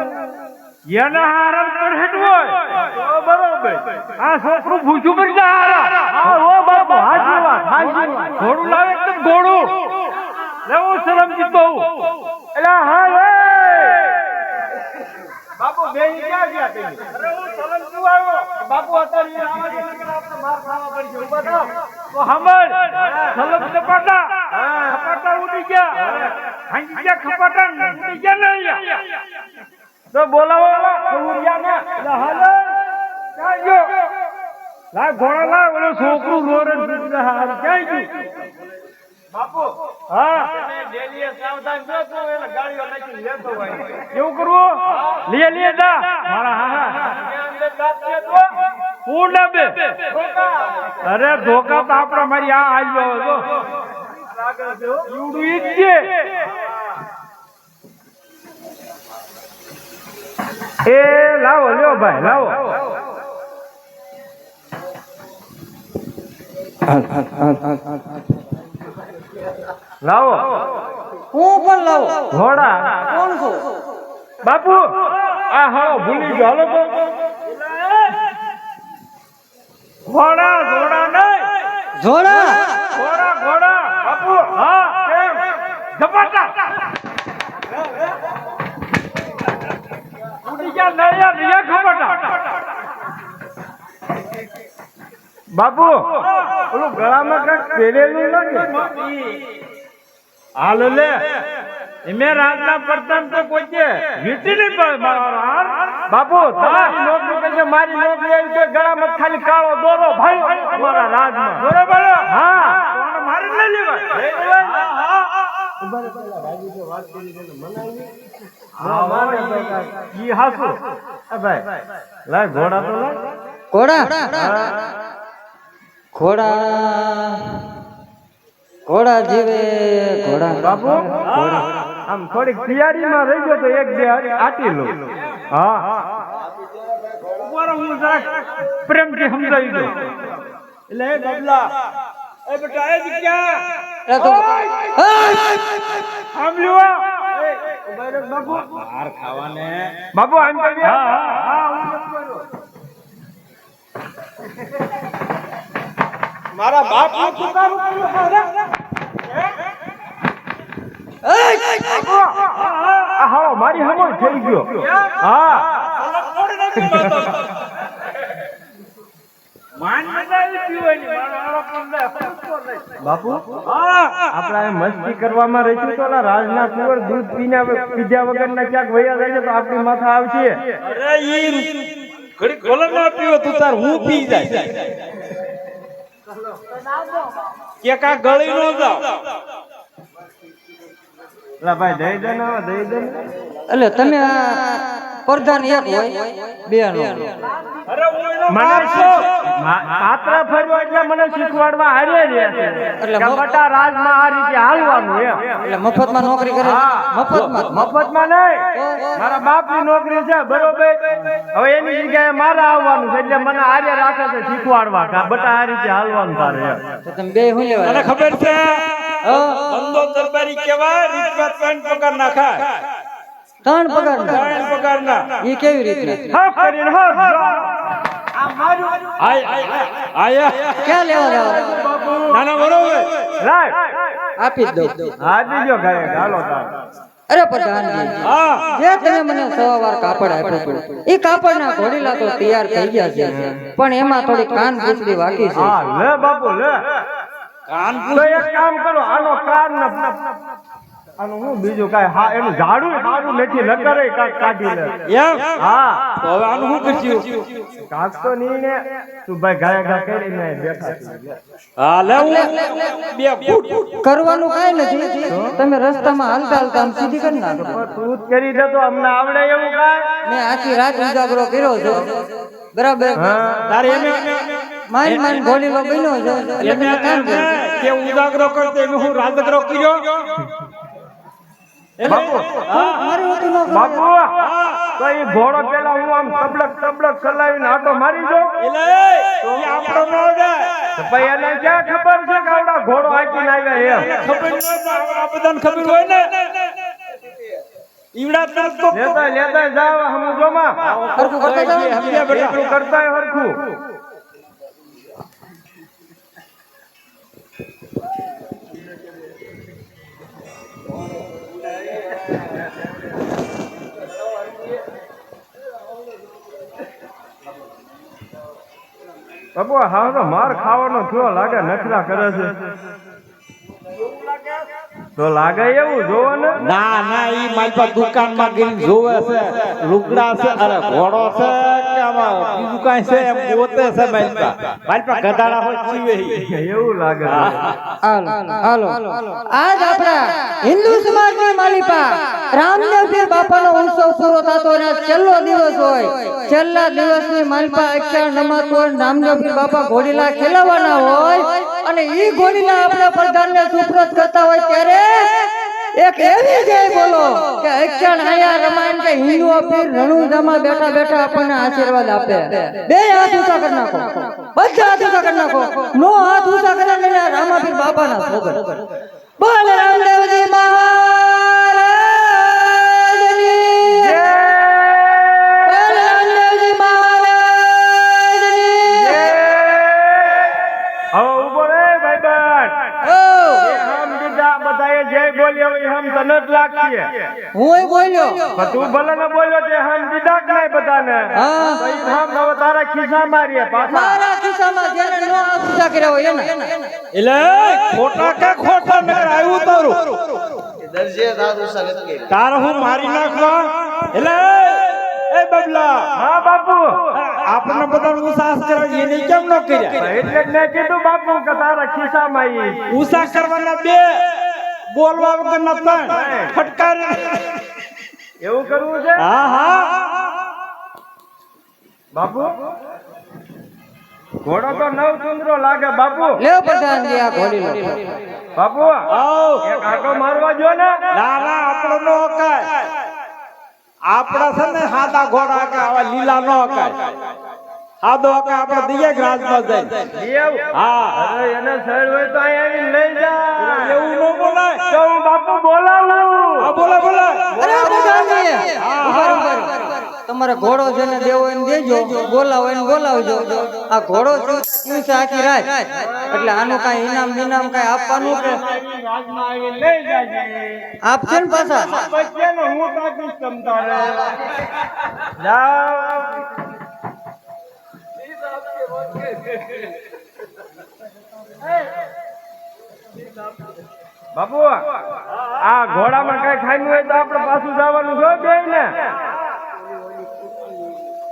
Speaker 4: એના હારણ પર હેઠવું હોય બરોબર આ છોકરું ભૂખ્યું મરી જાય હા ઓ બાપુ હાચી વાત ઘોડું લાવે એકદમ ઘોડું લેવું શરમ જીતો એટલે હા બાપુ બે ક્યાં ગયા તમે અરે હું સલમ શું આવ્યો બાપુ અત્યારે આપણે માર ખાવા પડશે ઉભા થાવ તો હમર સલમ કપાટા કપાટા ઉડી ગયા હાંજી ગયા કપાટા ઉડી ગયા ને તો બોલાવો કુરિયા ને હાલો ક્યાં ગયો લા ઘોડા લા ઓલો છોકરું રોરે હાલ ક્યાં ગયું બાપુ હા તમે ડેલીએ સાવધાન જો તો એને ગાડીઓ નાખી લેતો હોય કેવું કરવું લે દા મારા હા અંદર દાંત છે તો હું ડબે અરે ધોકા તો આપણા મારી આ આવ્યો જો લાગે છે ઈવડું ઈ જ છે એ લાવો લ્યો ભાઈ લાવો લાવો
Speaker 6: હું પણ લાવો
Speaker 4: ઘોડા
Speaker 6: કોણ છો
Speaker 4: બાપુ આ હાલો ભૂલી ગયો હાલો તો ઘોડા ઘોડા નહીં
Speaker 6: જોડા
Speaker 4: ઘોડા ઘોડા બાપુ હા કેમ ઝપાટા ઉડી ગયા નળિયા નળિયા ઝપાટા બાપુ ઓલું ગળામાં કાંઈક પહેરેલું લાગે હાલ લે એમે રાજના પ્રધાન તો કોઈ છે વીટી નહીં પડે બાપુ તમારી નોકરી કરશે મારી નોકરી આવી તો ગળામાં ખાલી કાળો દોરો ભાઈ અમારા રાજમાં બરોબર હા મારે લઈ લેવાય ઈ હાસુ ભાઈ લાય ઘોડા તો લાય
Speaker 6: ઘોડા ઘોડા ઘોડા જીવે ઘોડા
Speaker 4: બાપુ આમ થોડીક તૈયારીમાં રહી ગયો તો એક બે આટી લો હા હું જરાક પ્રેમથી સમજાવી દઉં એટલે એ બબલા એ બેટા એ ક્યાં સાંભળ્યું બાપુ હાર ખાવાને બાપુ આમ કરી હા હું મારા બાપ નું ચુકારું હા મારી હમો થઈ ગયો હા બાપુ આપડા મસ્તી કરવામાં રહીશું તો રાજના કુંવર દૂધ પીધા વગર ના ક્યાંક વયા જાય તો આપણી માથા આવશે અરે ઈ ઘડી કોલર ના પીવો તું તાર હું પી જાય કે કા ગળી નો જાવ લા ભાઈ દઈ દે ને
Speaker 6: એટલે તમે પ્રધાન એક હોય બે નો
Speaker 4: પાત્ર ફર્યો એટલે મને શીખવાડવા હારે રે
Speaker 6: એટલે
Speaker 4: કપટા રાજમાં આ રીતે હાલવાનું એમ
Speaker 6: એટલે મફતમાં નોકરી કરે
Speaker 4: મફતમાં નહીં મારા બાપની નોકરી છે બરોબર હવે એની જગ્યાએ મારે આવવાનું છે એટલે મને હારે રાખે છે શીખવાડવા કે બટા આ રીતે હાલવાનું તારે
Speaker 6: તો તમે બે હું લેવા
Speaker 4: મને ખબર છે બંદો દરબારી કહેવાય રિશ્વત પેન પગાર ના ખાય
Speaker 6: ત્રણ પગાર
Speaker 4: ના
Speaker 6: એ કેવી રીતે
Speaker 4: હા કરીને હા
Speaker 6: ક્યાં લેવા જાવ
Speaker 4: નાના બરોબર રાઈટ
Speaker 6: આપી જ દો
Speaker 4: હા દીજો ઘરે હાલો તાર
Speaker 6: અરે પ્રધાનજી જે તમે મને સવાર કાપડ આપ્યું એ કાપડ ના ઘોડીલા તો તૈયાર થઈ ગયા છે પણ એમાં થોડી કાન પૂછડી બાકી છે
Speaker 4: હા લે બાપુ લે કાન પૂછડી એક કામ કરો આનો કાન ન આનું હું બીજું કાઈ હા એનું ઝાડું સારું નથી નકરે કાઢી લે એમ હા તો હવે આનું હું કરશું કાક તો ની ને તું ભાઈ ગાય કરીને બેઠા હા લે હું બે ફૂટ
Speaker 6: કરવાનું કાઈ નથી તમે રસ્તામાં હાલતા હાલતા આમ સીધી કરી નાખો
Speaker 4: તું જ કરી દે તો અમને આવડે એવું કાઈ
Speaker 6: મેં આખી રાત ઉજાગરો કર્યો છે બરાબર
Speaker 4: તારે એને
Speaker 6: માન ઘોડીલો બન્યો છે એટલે મેં કામ કર્યું.
Speaker 4: કે ઉજાગરો કરતો એનો હું રાજગરો કર્યો બાપુ
Speaker 6: મારી હોતી ન કરે.
Speaker 4: બાપુ તો એ ઘોડો પેલા હું આમ તબલક ચલાવીને આટો મારી દો એટલે તો આપણો ન જાય તો ભાઈ એને ક્યાં ખબર છે કે આવડા ઘોડો હાકીને આવ્યા એમ ખબર ન આ બધાને ખબર હોય ને ઈવડા તરફ તો લેતા જાવ હમ જોમાં
Speaker 6: હરખું કરતા જાઓ.
Speaker 4: સમજ્યા બેટા એટલું કરતા હરખું બાપુ હા તો માર ખાવાનો થયો લાગે નખરા કરે છે તો લાગે એવું જોવો ને
Speaker 7: ના ના ઈ મારી પાસે દુકાનમાં ગઈને જોવે છે લુગડા છે અરે ઘોડો છે કે આમાં બીજું કાંઈ છે એમ ગોતે છે મારી પાસે ગધાડા હોય જીવે
Speaker 4: એવું લાગે
Speaker 6: હાલો આજ આપણા હિન્દુ સમાજની માલિપા રામદેવપીર બાપાનો ઉત્સવ પૂરો થતો અને આજ છેલ્લો દિવસ હોય. છેલ્લા દિવસની માલિપા અક્ષર નમાતો હોય. રામદેવપીર બાપા ઘોડીલા ખેલાવાના હોય અને ઈ ઘોડીલા આપણા પ્રધાનને સુપ્રત કરતા હોય ત્યારે એક એવી જય બોલો કે અક્ષર આયા રમાયણ કે હિન્દુઓ પીર રણુજામાં બેઠા બેઠા આપણને આશીર્વાદ આપે. બે હાથ ઊંચા કરી નાખો, બધા હાથ ઊંચા કરી નાખો. નો હાથ ઊંચા કરે ને રામાપીર બાપાના ભોગર. બોલ રામદેવજી મહારાજની જય. બોલ રામદેવજી મહારાજની જય.
Speaker 4: હવે ઉભો રે ભાઈબંધ
Speaker 6: ઓ
Speaker 4: હમ દીધા બધાએ જય બોલ્યો એ હમ તને જ લાગશે
Speaker 6: હું બોલ્યો.
Speaker 4: પણ તું ભલે ને બોલ્યો છે હમ દીધા જ નહીં બધાને
Speaker 6: હા.
Speaker 4: તો ઈ હમ હવે તારા ખિસ્સા મારીએ પાછા
Speaker 6: મારા ખિસ્સામાં જેને નો હાથ ઊંચા કર્યા હોય એને.
Speaker 7: એટલે ખોટા કે ખોટા નકર આવ્યું તારું
Speaker 2: દરજે દાદુ સગત કે
Speaker 7: તાર હું મારી નાખવા એટલે એ બબલા
Speaker 4: હા બાપુ
Speaker 7: આપણને બધા ઉસાસ કરે એને કેમ ન કર્યા
Speaker 4: એટલે જ મેં કીધું બાપુ કે તારા ખિસ્સામાં ઈ
Speaker 7: ઉસા કરવાના બે બોલવા વગરના ત્રણ ફટકાર
Speaker 4: એવું કરવું છે
Speaker 7: હા હા
Speaker 4: બાપુ ઘોડો તો નવ ચુંદરો લાગે બાપુ
Speaker 6: લેવ પ્રધાનજી આ ઘોડીલો.
Speaker 4: બાપુ એક આટો મારવા જો ને
Speaker 7: ના ના આપણો નો હકાય આપડા છે ને સાદા ઘોડા કે આવા લીલા નો હકાય સાદો હકાય આપણે દઈએ રાજમાં જાય
Speaker 4: દેવ
Speaker 7: હા
Speaker 4: અરે એને સર હોય તો અહીં આવીને લઈ જા
Speaker 7: એવું નો બોલાય
Speaker 4: તો હું બાપુ બોલાવું
Speaker 7: હા બોલા બોલા
Speaker 6: અરે પ્રધાનજી ઉભા રહો, ઉભા રહો. તમારે ઘોડો છે ને દેવો એને દેજો, બોલાવો એને બોલાવજો. આ ઘોડો છે આખી રાત એટલે આનું કાંઈ ઇનામ કાંઈ આપવાનું કે
Speaker 4: રાજમાં આવીને લઈ જાજે
Speaker 6: આપશે ને પાછા.
Speaker 4: બચ્ચાને હું કાઢીશ તમ તારે જાઓ બાપુ આ ઘોડામાં કઈ ખાવાનું હોય તો આપણે પાછું જવાનું છો બે ને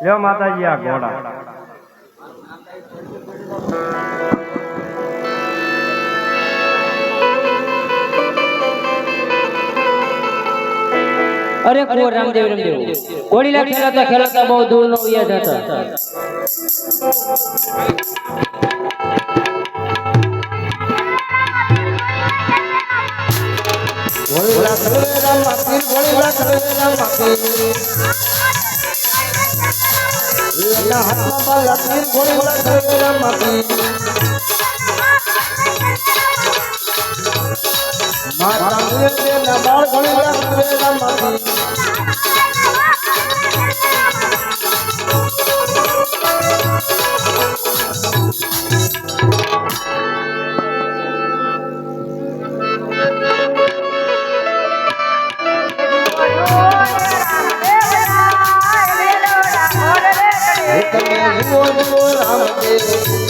Speaker 4: લ્યો માતાજી આ ઘોડા
Speaker 5: અરે કો રામદેવ ઘોડીલા ખેલાતા બહુ દૂર નો યાદ હતા
Speaker 2: ઘોડીલા ખલવે રામ માપીર ઘોડીલા ખલવે રામ માપીર એના હાથમાં બાલ લાપીર ઘોડીલા ખલવે રામ માપીર માતા મુએ ના બાળ ઘોડીલા ખલવે રામ માપીર તમે જુઓ જુઓ રામ કે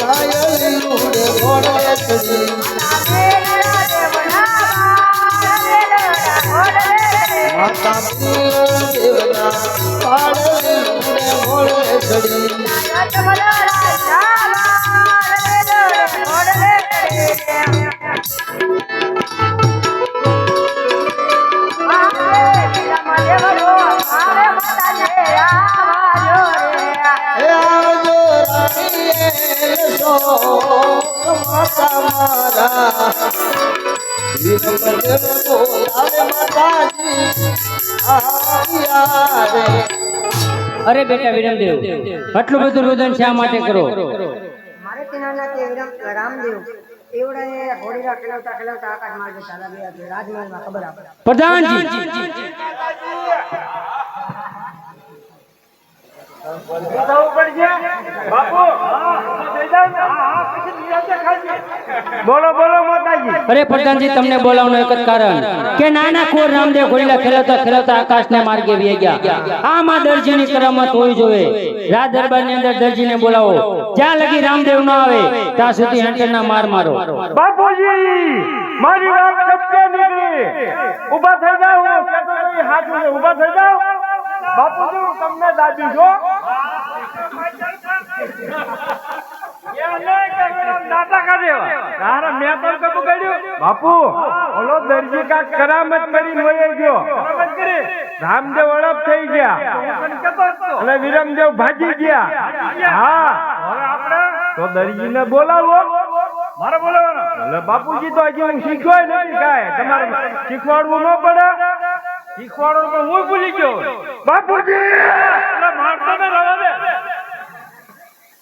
Speaker 2: કાયલી ઉડે ઘોડે ચડી માતા દેવના પાડે ઉડે ઘોડે ચડી એ આવજો તમારા વિરમદેવ બોલાવે માતાજી આવ્યા રે.
Speaker 5: અરે બેટા વિરમદેવ, આટલું બધું રોદન શા માટે કરો?
Speaker 8: મારે તેના તે રામદેવ એવડાએ ઘોડીલા ખેલવતા ખેલવતા આકાશ માર્ગે ચાલા ગયા છે. રાજમહેલમાં ખબર આપે
Speaker 5: પ્રધાનજી,
Speaker 4: બોલો બોલો માતાજી.
Speaker 5: અરે પ્રધાનજી, તમને બોલાવવાનું એક જ કારણ કે નાના કુંવર રામદેવ ઘોડીલા ખેલવતા ખેલવતા આકાશને માર્ગે વહી ગયા. આમાં દરજીની કરામત હોવી જોઈએ. રાજ દરબારની અંદર દરજીને બોલાવો. જ્યાં લગી રામદેવ ન આવે ત્યાં સુધી હંટરના માર મારો.
Speaker 4: બાપુજી, મારી વાત સત્ય નીકળી. ઊભા થઈ જાઓ. હું કહેતો નથી હાચું છે. ઊભા થઈ જાઓ. બાપુજી, હું તમને દાદી છો. બાપુ, ઓલો દરજી કા કરામત કરી મોયે ગયો. રામદેવ અળપ થઈ ગયા અને વિરમદેવ ભાજી ગયા. હા, તો દરજીને બોલાવો. મારે બોલાવવાનો? એટલે બાપુજી, તો હજી હું શીખવાય નથી કાંઈ. તમારે શીખવાડવું ન પડે? શીખવાડો તો હું ભૂલી ગયો. બાપુજી, મારતો ને રવા દે.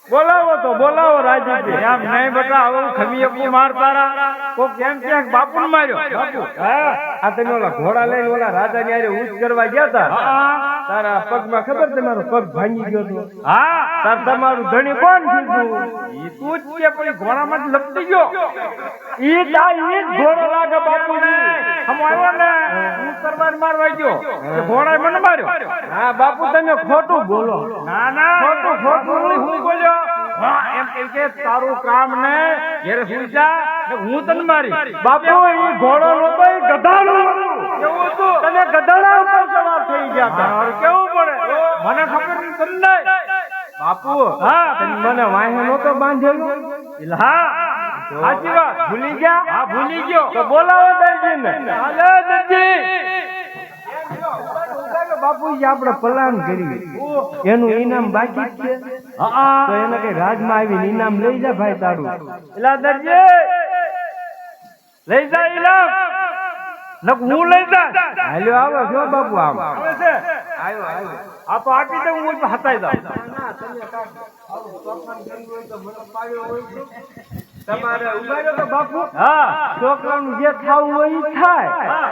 Speaker 4: બોલાવો તો બોલાવો રાજીજી. એમ નહીં બેટા, હવે ખમી એકું માર તારા. કોક કેમ ક્યાંક બાપુ માર્યો. બાપુ, હા, આ તમે ઓલા ઘોડા લઈને ઓલા રાજા ની હારે ઉચ્ચ કરવા ગયા હતા. તારા પગમાં ખબર તમારો પગ ભાંગી ગયો હતો. હા, તાર તમારું ધણી કોણ કીધું? ઈ તું જ કે પછી ઘોડામાં જ લપટી ગયો. ઈ ઘોડો લાગે બાપુજી. હમ આવ્યો ને, હું તરવાર મારવા ગયો, ઘોડાએ મને માર્યો. હા બાપુ, તમે ખોટું બોલો. ના ના, ખોટું હું બોલ્યો. હા, એમ કે તારું કામ ને ઘેરે સુઈ જા ને હું તને મારી. બાપુ, ઈ ઘોડો નતો, ઈ ગધાડો હતું. કેવું હતું? તમે ગધાડા ઉપર સવાર થઈ ગયા હતા. કેવું પડે? મને ખબર નહીં, તમને બાપુ. હા, તમે મને વાહે નતો બાંધેલું. હા, સાચી વાત. ભૂલી ગયા? હા, ભૂલી ગયો. તો બોલાવો દરજીને. હાલો દરજી. બાપુજી, આપણે પ્લાન કરી, એનું ઇનામ બાકી જ છે. તો એને કઈ રાજમાં આવીને ઇનામ લઈ જા ભાઈ તારું. એલા દરજી, લઈ જા ઇનામ. હું લઈ જા. હાલ્યો આવે જો બાપુ. આમ આવે છે. આવ્યો આવ્યો. આ તો આપી દઉં, હું હતાઈ દઉં. તમારે ઉભા તો બાપુ. હા, છોકરાનું જે ખાવું હોય ઈ થાય.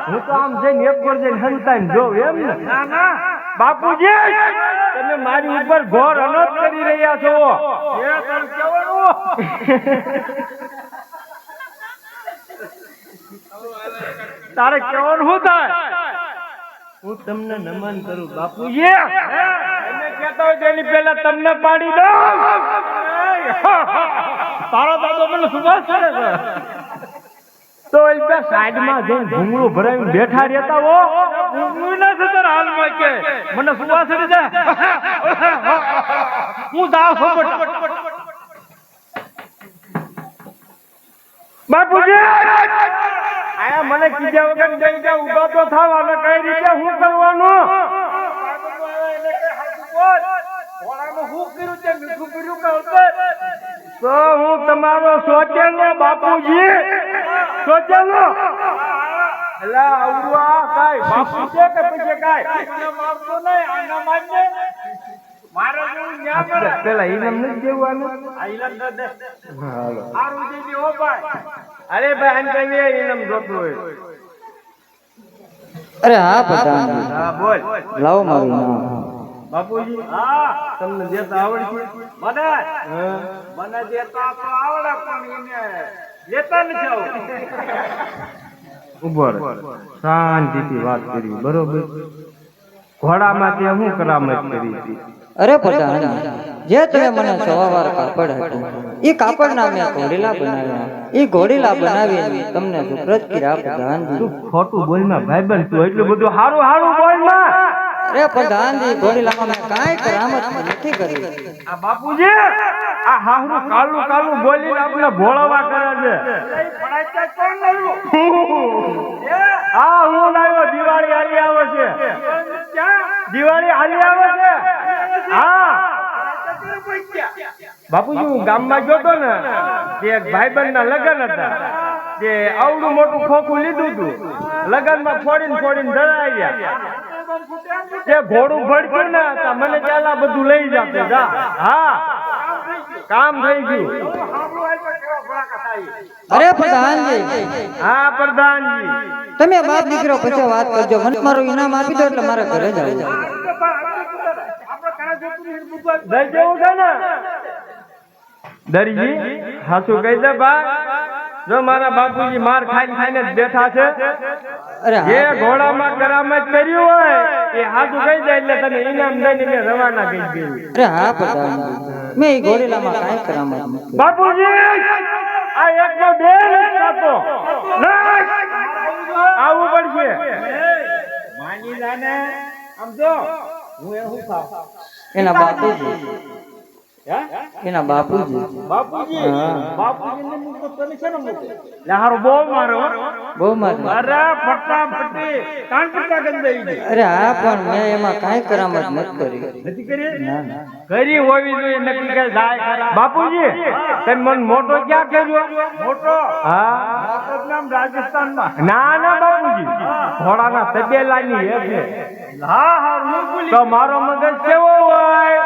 Speaker 4: હું તો આમ જઈને એક પર જઈને હંતાઈને જોઉં એમ ને. ના ના બાપુજી, તમે મારી ઉપર ઘોર અનોત કરી રહ્યા છો. તારે કેવાનું શું થાય? હું તમને નમન કરું બાપુજી. તમે કહેતા હોય તેની પહેલા તમને પાડી દઉં. તારો દાદો મને સુભાષ કરે છે. તો એ સાઈડમાં જઈને ભૂંગળું ભરાવીને બેઠા રહેતા હો. ભૂંગળું ના છે તારા હાલમાં કે મને સુભાષ કરી દે. હું દાવ છો બાપુજી. આયા મને કીધા વગર જઈ જા. ઉભા તો થાવ. આને કઈ રીતે હું કરવાનું? તો હું તમારો સોચેલો બાપુજી, સોચેલો. એલા આવડું કાઈ બાપુ છે કે પછી કાઈ? મારતો નહીં, આના મારને. મારે જેવું ન્યા કરે. પેલા ઇનામ નથી દેવું આને. આ ઇનામ દે. હાલો. આરું દેવી હો ભાઈ. અરે ભાઈ, આને કઈ ઇનામ જોતું હોય.
Speaker 6: અરે હા પ્રધાનજી,
Speaker 4: હા બોલ.
Speaker 6: લાવો મારું નામ.
Speaker 4: બાપુજી, હા, તમને દેતા આવડે? મને દેતા તો આવડે, પણ એને લેતા નથી આવડતું. ઉભો રહે, શાંતિથી વાત કરી. બરોબર? ઘોડામાં તે હું કરામત કરી હતી.
Speaker 6: અરે પ્રધાનજી, જે તમે મને સવાવાર કાપડ હતું, એ કાપડના મેં ઘોડીલા બનાવ્યા. એ ઘોડીલા બનાવીને તમને સુપ્રત કર્યા પ્રધાનજી.
Speaker 4: તું ખોટું બોલમાં ભાઈબંધ, તું એટલું બધું હારું હારું બોલમાં.
Speaker 6: અરે પ્રધાનજી, ઘોડીલામાં મેં કાંઈ કરામત નથી કરી.
Speaker 4: આ બાપુજી, આ હારું કાલું કાલું બોલીને આપણે ભોળવા કરે છે. હા, હું લાવ્યો. દિવાળી હાલી આવે છે. દિવાળી હાલી આવે છે. હા, બાપુજી હું ગામમાં ગયો તો ને કે એક ભાઈબંધ ના લગ્ન હતા કે આવડું મોટું ખોખું લીધું હતું લગ્નમાં ફોડીને ધરાઈ ગયા તે ઘોડું ભડક્યું ને તો મને ચાલા બધું લઈ જાતે જા હા કામ થઈ ગયું
Speaker 6: અરે પ્રધાનજી
Speaker 4: હા પ્રધાનજી
Speaker 6: તમે બાપ દીકરો પછી વાત કરજો મને મારું ઇનામ આપી દો એટલે મારા ઘરે જાવ
Speaker 4: દઈ જવું છે ને દરજી હાસુ કહી દે બા જો મારા બાપુજી માર ખાઈને જ બેઠા છે
Speaker 6: અરે
Speaker 4: જે ઘોડામાં કરામત કર્યું હોય એ હાસુ કહી દે એટલે તને ઇનામ દઈને મેં રવાના કરી દેવી
Speaker 6: અરે હા પ્રધાનજી મેં એ ઘોડીલામાં કાંઈ કરામત નથી કરી.
Speaker 4: બાપુજી આ એકનો બે થતો આવું પડશે માની જાને આમ જો હું એ હું થાવ
Speaker 6: એના બાપુજી એના બાપુજી
Speaker 4: બાપુજી બાપુજી ને મૂકો તને છે ને મૂકો લે હારો બહુ મારો
Speaker 6: બહુ મારી
Speaker 4: અરે ફટાફટી કાન પટ્ટા ગંદાઈ ગઈ
Speaker 6: અરે હા પણ મેં એમાં કાંઈ કરામત નથી કરી
Speaker 4: નથી કરી
Speaker 6: ના ના
Speaker 4: કરી હોવી જોઈએ નક્કી કે જાય ખરા બાપુજી તમે મન મોટો ક્યાં કર્યો મોટો હા નામ રાજસ્થાનમાં ના ના બાપુજી ઘોડાના તબેલાની હેઠે હા હા તો મારો મગજ કેવો હોય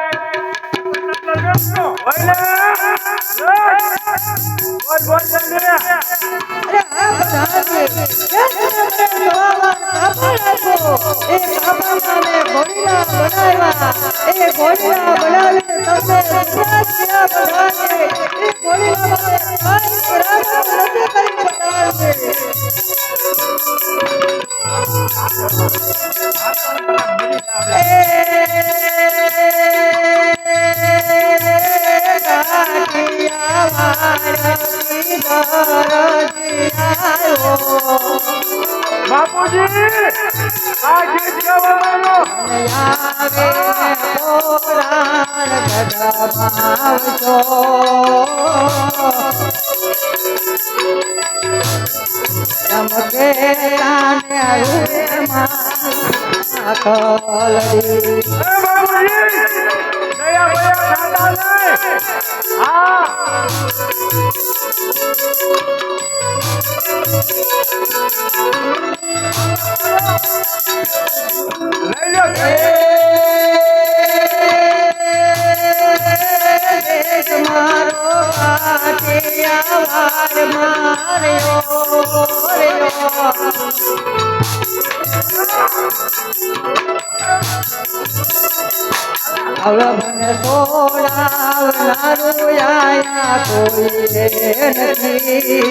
Speaker 4: બાપુજી આ ગીત ગાવાનો
Speaker 6: હવે મને છોડાવનારું આયા કોઈ નથી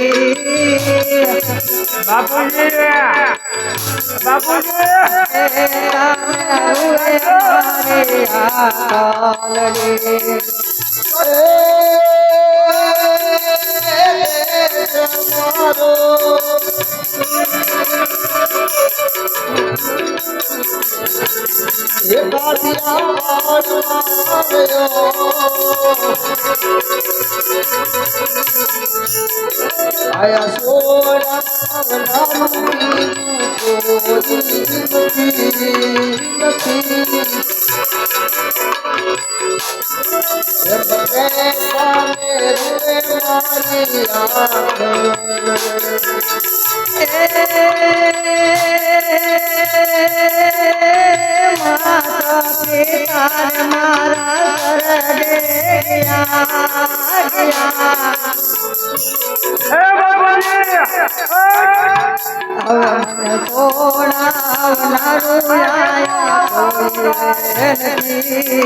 Speaker 4: બાપુજી બાપુજી
Speaker 2: આયા સોરા
Speaker 6: માતા પિતા મારા સરડે ગયા મને છોડાવનારું આયા કોઈ નથી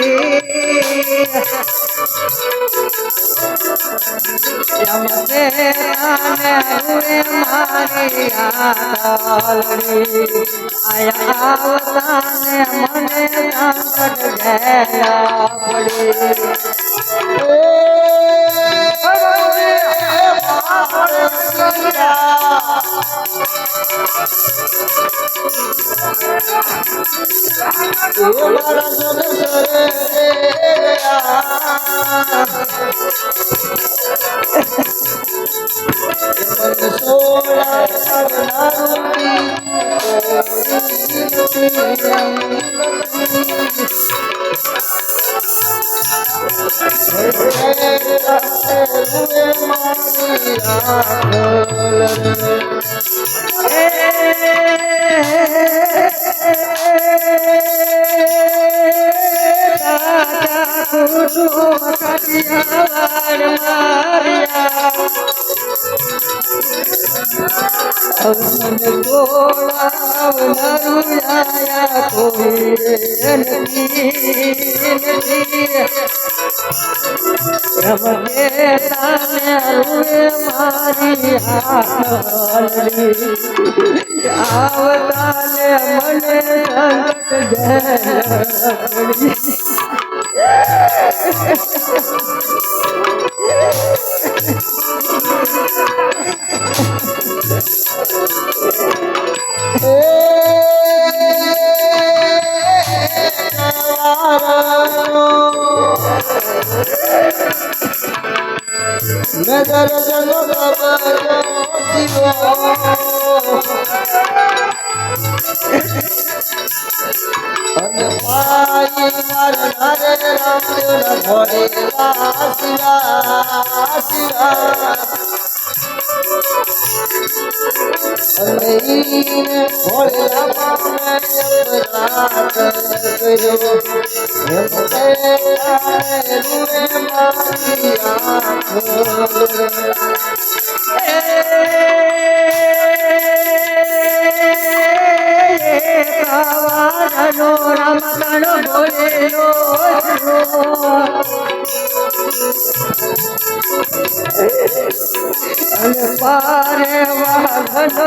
Speaker 6: જમતે આને હુએ મારી આતલડી આયા આવતાને મને સંકટ ગયા પડી આવતાને મને નગર જનો અને પાઈ મારા નારે રામદેવના ઘોડે વાસિયા અને ઈને ઘોડે રામને અપરાધ કર્યો એમ કે રૂએ મારી આંખો રામતાનો બોલેલો અને પારે વાઘનો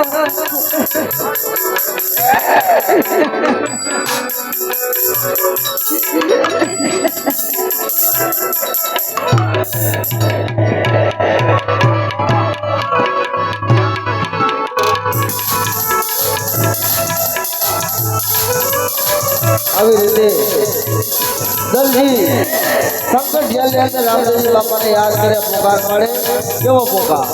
Speaker 6: આવી રીતે જલ્દી સંકટ જેલની અંદર રામદેવજી બાપાને યાદ કરે પોકાર મળે કેવો પોકાર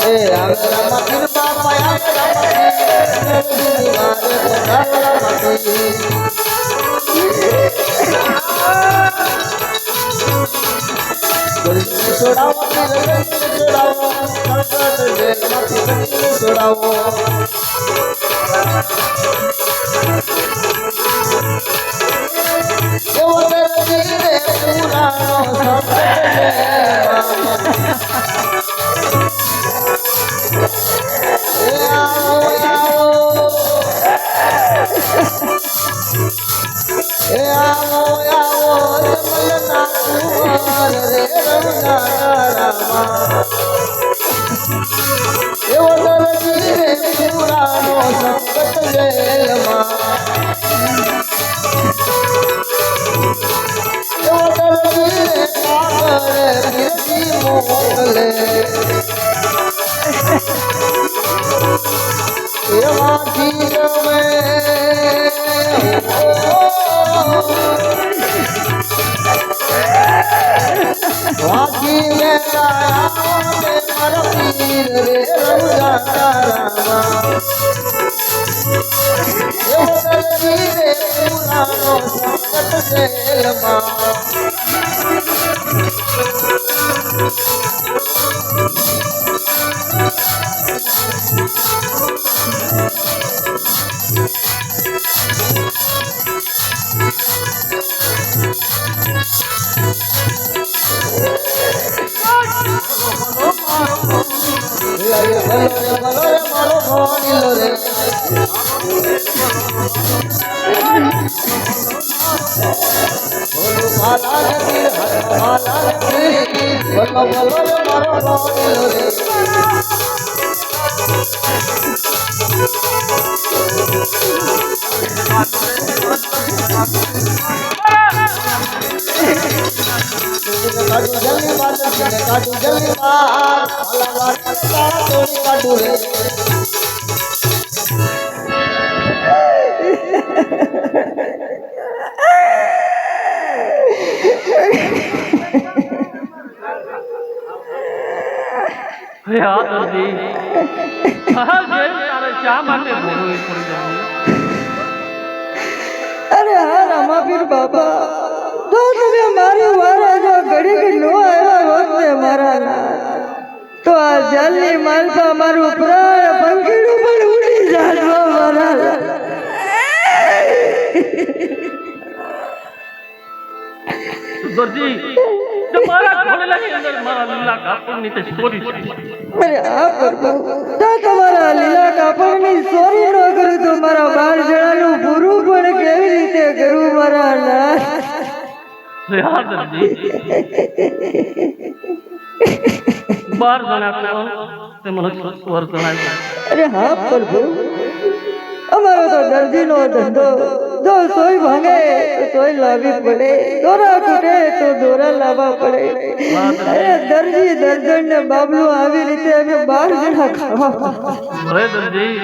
Speaker 6: એ આવે રામાપીર બાપા આવે રામાપીર મારે પોકાર રામાપીર છોડાવો છોડાવો છોડાવો અરે હા રામાપીર બાપા, તો તમે મારી વારે જો ઘડીક નો આવ્યા હોત ને મારા નાથ, તો આ જલની માલપા મારું પ્રાણ પંખીડું પણ ઉડી જાત હો મારા નાથ.
Speaker 4: દરજી તમારા ઘોડેલાની અંદર મારા લીલા કાપડની તે ચોરી છે.
Speaker 6: અરે આ પ્રભુ, તો તમારા લીલા કાપડની ચોરી ન કરું તો મારા 12 જણાનું પૂરું પણ કેવી રીતે કરું મારા નાથ?
Speaker 4: અરે હા દરજી 12 જણા કોણ તે મને સ્વર જણાવ્યું.
Speaker 6: અરે હા પ્રભુ, અમારો તો દરજીનો ધંધો, જો સોય ભાંગે તો સોય લાવવી પડે, દોરા તૂટે તો દોરા લાવવા પડે. અરે દરજી દર્જન ને બાબલું આવી રીતે અમે 12 જણા ખાવા પડે.
Speaker 4: અરે દરજી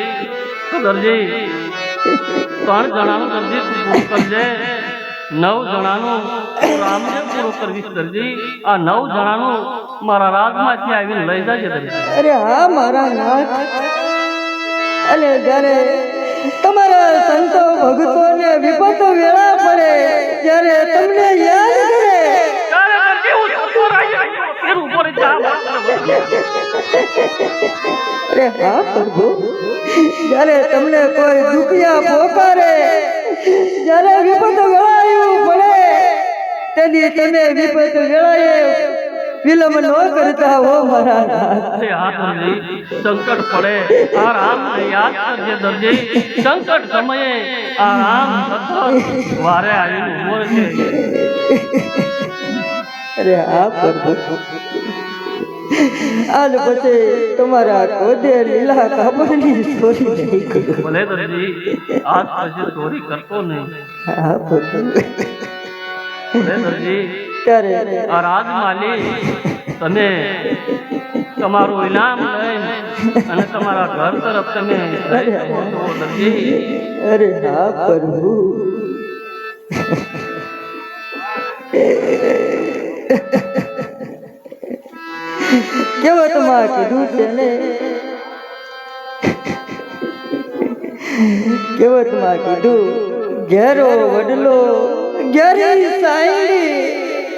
Speaker 4: તો દરજી 3 જણાનું દરજી તું પૂરું કરજે, 9 જણાનું રામદેવ પૂરું કરવીશ દરજી. આ 9 જણાનું મારા રાજમાંથી આવીને લઈ જાજે દરજી.
Speaker 6: અરે હા મારા નાથ, અને જ્યારે તમારા સંતો ભક્તોને વિપત વેળા પડે, જ્યારે તમને યાદ કરે,
Speaker 4: ત્યારે દરજી હું જતો રહ્યો, ફેર ઊભો રહી જા.
Speaker 6: અરે હા પ્રભુ, જ્યારે તમને કોઈ દુખિયા પોકારે, જ્યારે વિપત વેળાયું પડે, તેથી તમે વિપત વેળાએ વિલંબ ન કરતા હો મારા નાથ.
Speaker 4: અરે હા દરજી, સંકટ પડે આ રામને યાદ કરજે દરજી. સંકટ સમયે આ રામ સતત વારે આવીને ઊભો રહેશે.
Speaker 6: અરે હા પ્રભુ, આજ પછી તમારા કોદે લીલા કાપડની ચોરી નહીં કરું.
Speaker 4: ભલે દરજી આજ પછી ચોરી કરતો નહીં.
Speaker 6: હા પ્રભુ,
Speaker 4: ભલે દરજી
Speaker 6: ત્યારે
Speaker 4: આ રાજમાલી તમે તમારું ઇનામ લઈને અને તમારા ઘર તરફ તમે જઈ શકો છો દરજી.
Speaker 6: અરે હા પ્રભુ, કેવતમાં કીધું છે ને, કેવતમાં કીધું ઘેરો વડલો ઘેરી સાયલી,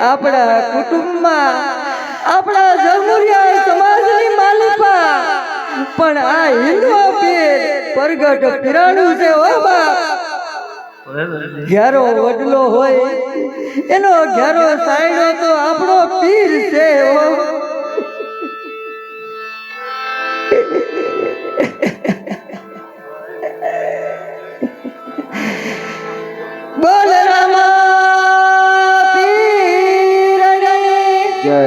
Speaker 6: આપણા કુટુંબમાં આપણા જમુરિયા સમાજની માલિપા, પણ આ હિન્દુ પીર પ્રગટ પીરાણું છે હો બાપ.
Speaker 4: ભલે દરજી
Speaker 6: ઘેરો વડલો હોય એનો ઘેરો સાયડો તો આપણો પીર છે હો. બોલ રામા પીરની
Speaker 2: જય.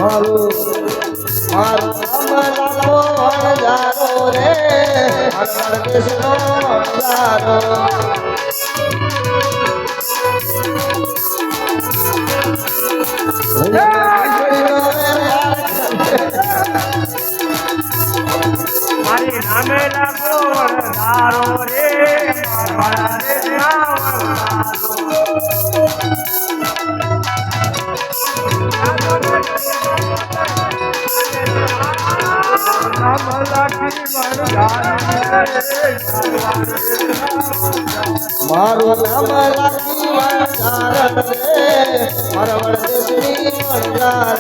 Speaker 2: મારું મારું નામ લાખો હજારો રે, મારા દેશનો હજારો.
Speaker 4: મારી નામે લાગો વરદારો રે, મારા દેશના
Speaker 2: મારું નામ લાખી વણઝાર રે, મારા વડદેશની વણઝાર.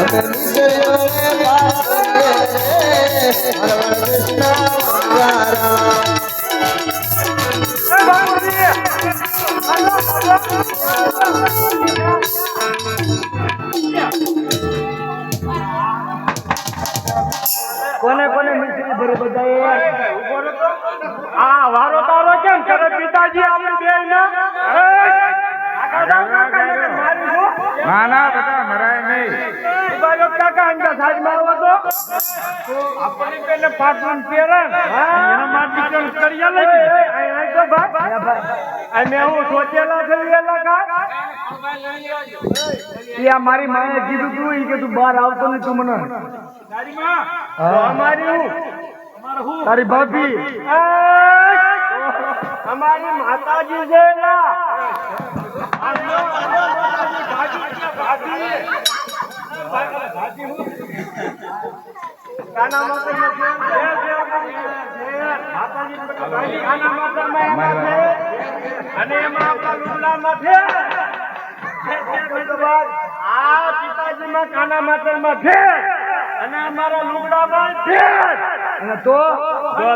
Speaker 2: અમે નીકળ્યોને બાપ રે, મારા વડદેશના વણઝાર.
Speaker 4: માતાજી આપણે બે ના ના બેટા મરાય નહીં બાજો કાકા અંગા સાઈડમાં આવો તો આપણે પેલે પાટણ પેરણ એના માટે ચણ કરી આલે આ તો ભાઈ અને હું સોચેલા થયેલા કા ઈ મારી માએ કીધું તું ઈ કે તું બહાર આવતો ને તું મને તારી માં અમારી હું અમાર હું તારી ભાભી અમારી માતાજી છે ના કાના માતા અને એમાં આપણા લુગડામાં છે આ પિતાજીમાં કાના માતામાં છે અને અમારા લુગડામાં છે અને તો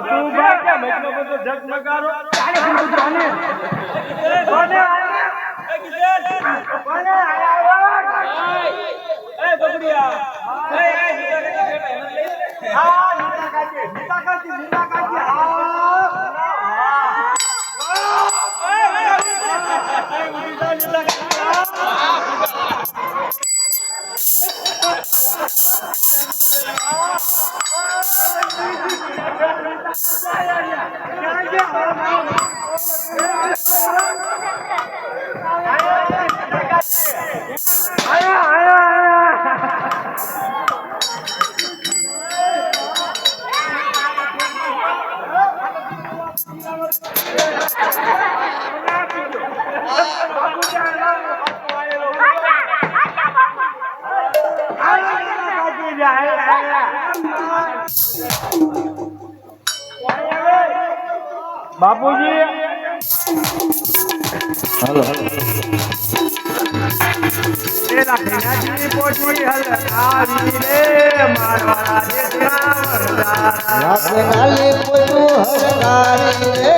Speaker 4: તું ભાઈ કેમ એટલો બધો ઝગમગારો બાપુજી
Speaker 2: હાલો
Speaker 4: એલા ઘનાજી પોટલી હલ આવી રે મારવાડા દેશના વરદારા
Speaker 2: રાતે નાલે પોતું હરકારી રે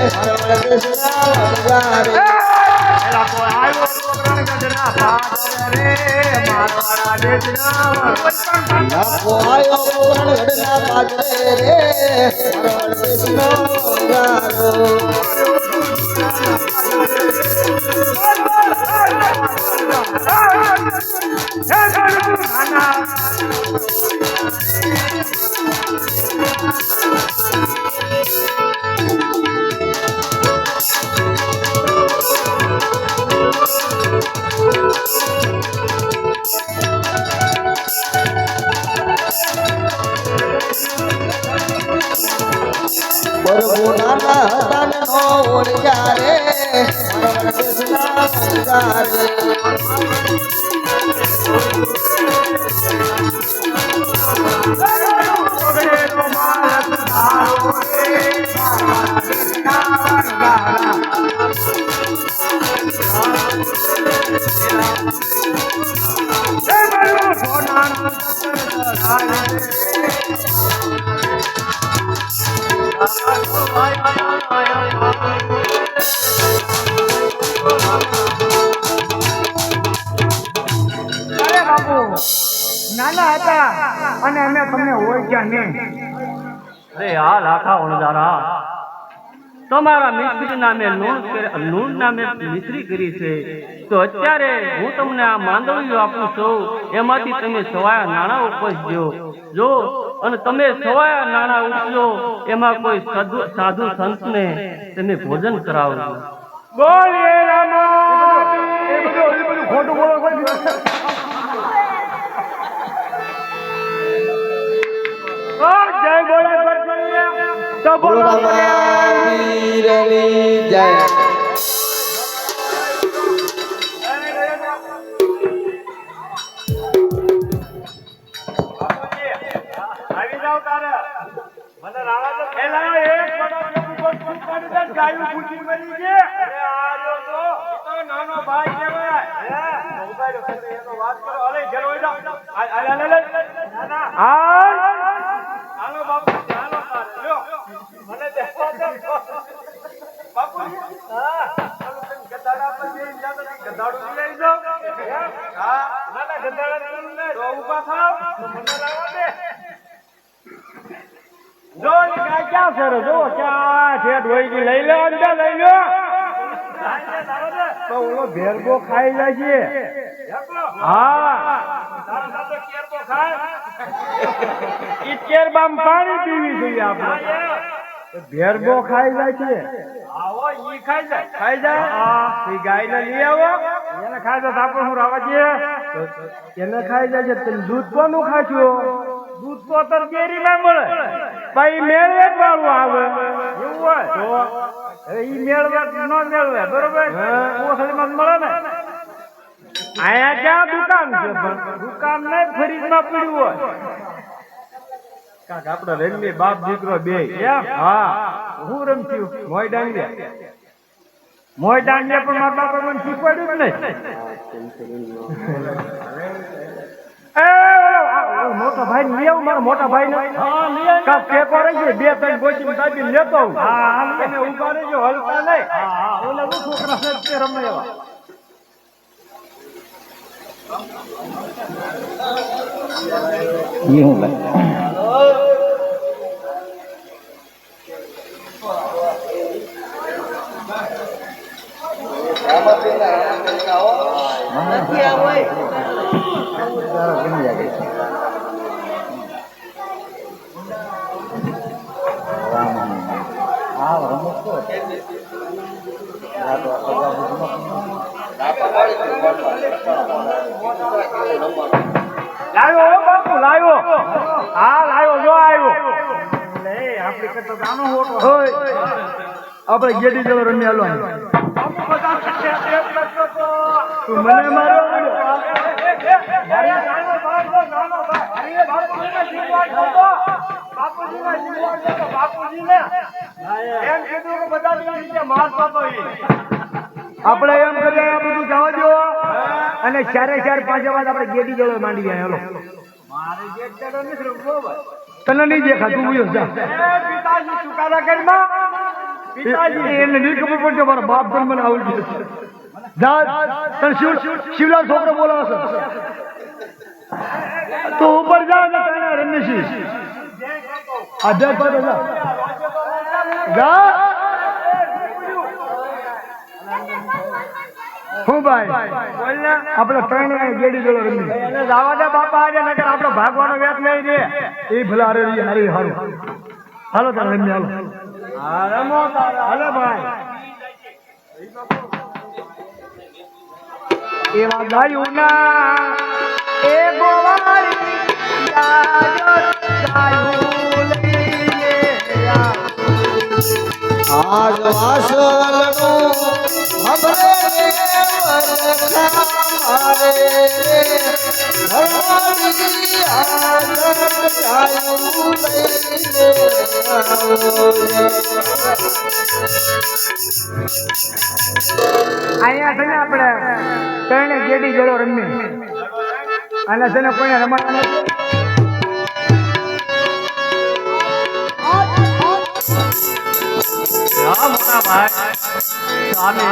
Speaker 2: મારવાડા દેશના વરદારે
Speaker 4: એલા કોઈ આવ્યો પ્રાણ ગઢના પાદર રે મારવાડા દેશના વરદારા
Speaker 2: નાખો આયો પુરાણ ઘડના પાદરે રે મારવાડા દેશનો વરદારો બરગુનાના હદાન નો ઓળજા રે મારવાડા દેશના વરદારે
Speaker 4: નાના હતા અને અમે તમને ઓળખ્યા નહીં
Speaker 5: અરે આ લાખા ઓણદારા તમારા મિસ્ત્રી નામે નૂન નામે મિસ્ત્રી કરી છે તો અત્યારે હું તમને આ માંદવડીઓ આપું છું એમાંથી તમે સવાયા નાણાં ઉપજજો જો અને તમે સવાયા નાણાં ઉપજો એમાં કોઈ સાધુ સંતને તમે ભોજન કરાવજો
Speaker 4: બોલીએ રામા એ બધું ખોટું બોલો જય બોલે તો બોલો
Speaker 2: વીરની જય
Speaker 4: આવી જાવ તારે મને રાણા એલા એક ગાયું પૂછી મરી છે અરે આજો તો નાનો ભાઈ કહેવાય ઉભાઈ એનો વાત કરો અરે ઘરે હોય જાવ હાલો બાપુ હાલો તારે લ્યો મને દેખવા દે બાપુ હા ચાલો તમે ગધાડા પર જઈ જાવ ગધાડું લઈ જાવ હા ના ગધાડા તો ઊભા થાવ તો મને લાવવા દે જો ની ગાય ક્યાં છે રે? જો ક્યાં છે? ધોઈ ગઈ. લઈ લો અંદર, લઈ લો. તો ઓલો ભેરગો ખાઈ જાય છે. હા ઈ કેરબામ પાણી પીવી જોઈએ આપણે. ભેરગો ખાઈ જાય છે. આવો ઈ ખાઈ જાય. ખાઈ જાય. ઈ ગાયને લઈ આવો. એને ખાઈ જાય તો આપણે શું રાવા દઈએ? એને ખાઈ જાય છે. તમે દૂધ કોનું ખાશો? દૂધ તો તર કેરી ના મળે ભાઈ, મેળવે જ વાળું આવે એવું હોય તો ઈ મેળવે ન મેળવે બરોબર. ઓસળીમાં મળે ને. અહીંયા ક્યાં દુકાન છે? દુકાન ને ફ્રીજ માં પડ્યું હોય. કાક આપડે રમી બાપ દીકરો બે. હા હું રમતું મોય ડાંડિયા. મોય ડાંડિયા પણ મારા બાપા મને શીખવાડ્યું જ નહીં. મોટા ભાઈ લઈ આવું. મારા મોટા ભાઈ ને કાપ પેપર રહી છે. બે ત્રણ ગોચી દાબી લેતો હું. તમે ઉભા રહેજો, હલતા નહીં. ઓલા છોકરા છે રમે એવા. લાવ્યો બાપુ, લાવ્યો. હા લાવ્યો. જો આવ્યો. આપડે કરતો ગાનો હોતો હોય. આપણે ગેડી જેવો રમી હાલો. તું મને મારો. આપણે એમ કરીએ આ બધું જવા દો અને 4:05 વાગે આપણે ગેડી જેવો માંડી જાય. હાલો. તને નહીં દેખા, તું બોલ્યો જા. પિતાજી ચુકાદા કરીમાં. પિતાજી એને નહીં ખબર પડશે મારા બાપ પણ મને આવડી ગયું. જા તને શિવલાલ છોકરો બોલાવો છે તો ઉપર જા ને તને રમેશી આધર પર જા. હું ભાઈ આપણે ત્રણ ગેડી જોડે રમી જવા દે બાપા. આજે નકર આપણે ભાગવાનો વ્યાપ નહીં રે. એ ભલા હારે હારી હારું. હાલો તારે રમી હાલો. રમો હાલો ભાઈ. એવા ગાયું ના એ ગોવાળી ગાયું લઈને
Speaker 2: આજ વાસલનું હમરે મારે હરવાડી આજ ગાયું લઈને
Speaker 3: અહીંયા છે ને આપણે ત્રણે ગેડી જોડો રમી અને છે ને કોઈને રમવાનું નથી.
Speaker 4: મોટા ભાઈ સામે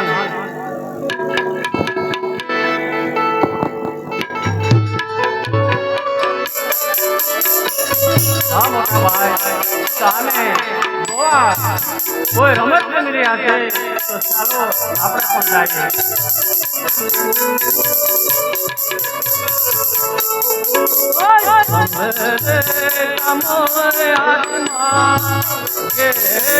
Speaker 4: મોટા ભાઈ સામે કોઈ રમત બની રહ્યા છે તો ચાલો આપણે પણ જઈએ.
Speaker 2: આજ ગમે રે કમરે હાથમાં ગેડી રે